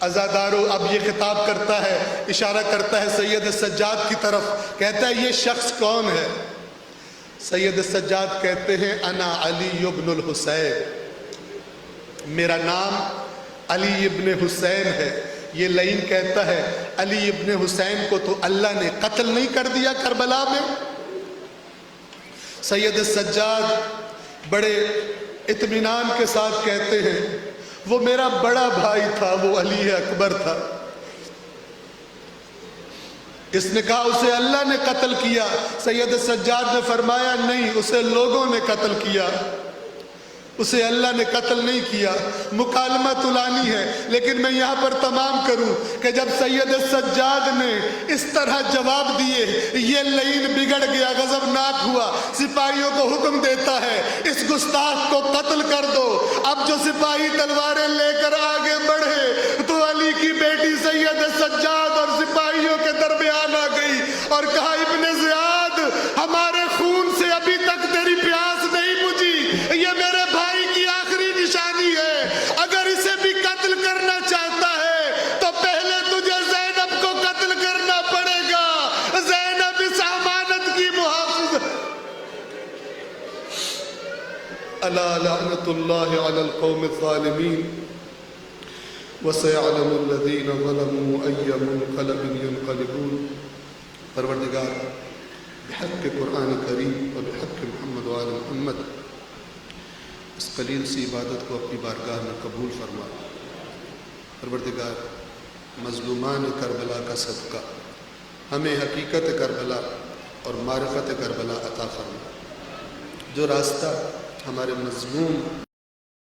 S1: عزادارو، اب یہ خطاب کرتا ہے، اشارہ کرتا ہے سید سجاد کی طرف، کہتا ہے یہ شخص کون ہے؟ سید سجاد کہتے ہیں انا علی ابن الحسین، میرا نام علی ابن حسین ہے۔ یہ لعین کہتا ہے علی ابن حسین کو تو اللہ نے قتل نہیں کر دیا کربلا میں؟ سید سجاد بڑے اطمینان کے ساتھ کہتے ہیں وہ میرا بڑا بھائی تھا، وہ علی اکبر تھا، اس نے کہا اسے اللہ نے قتل کیا۔ سید سجاد نے فرمایا نہیں، اسے لوگوں نے قتل کیا، اسے اللہ نے قتل نہیں کیا۔ مکالمہ طولانی ہے لیکن میں یہاں پر تمام کروں کہ جب سید سجاد نے اس طرح جواب دیے، یہ لعین بگڑ گیا، غضبناک ہوا، سپاہیوں کو حکم دیتا ہے اس گستاخ کو قتل کر دو۔ اب جو سپاہی تلواریں لے کر آگے بڑھے تو علی کی بیٹی سید سجاد اور سپاہیوں کے درمیان آ گئی اور کہا ابن زیاد، ہمارے خون سے ابھی تک تیری پیاس نہیں بجھی، یہ میرے بھائی کی آخری نشانی ہے، اگر اسے بھی قتل کرنا چاہتا ہے تو پہلے تجھے زینب کو قتل کرنا پڑے گا، زینب اس امانت کی محافظ۔ الا لعنت اللہ علی القوم الظالمین وسيعلم الذين ظلموا أي منقلب ينقلبون۔ پروردگار بحق قرآن کریم اور بحق محمد وآل محمد اس قلیل سی عبادت کو اپنی بارگاہ میں قبول فرما۔ پروردگار مظلومان کربلا کا صدقہ ہمیں حقیقت کربلا اور معرفت کربلا عطا فرما۔ جو راستہ ہمارے مظلوم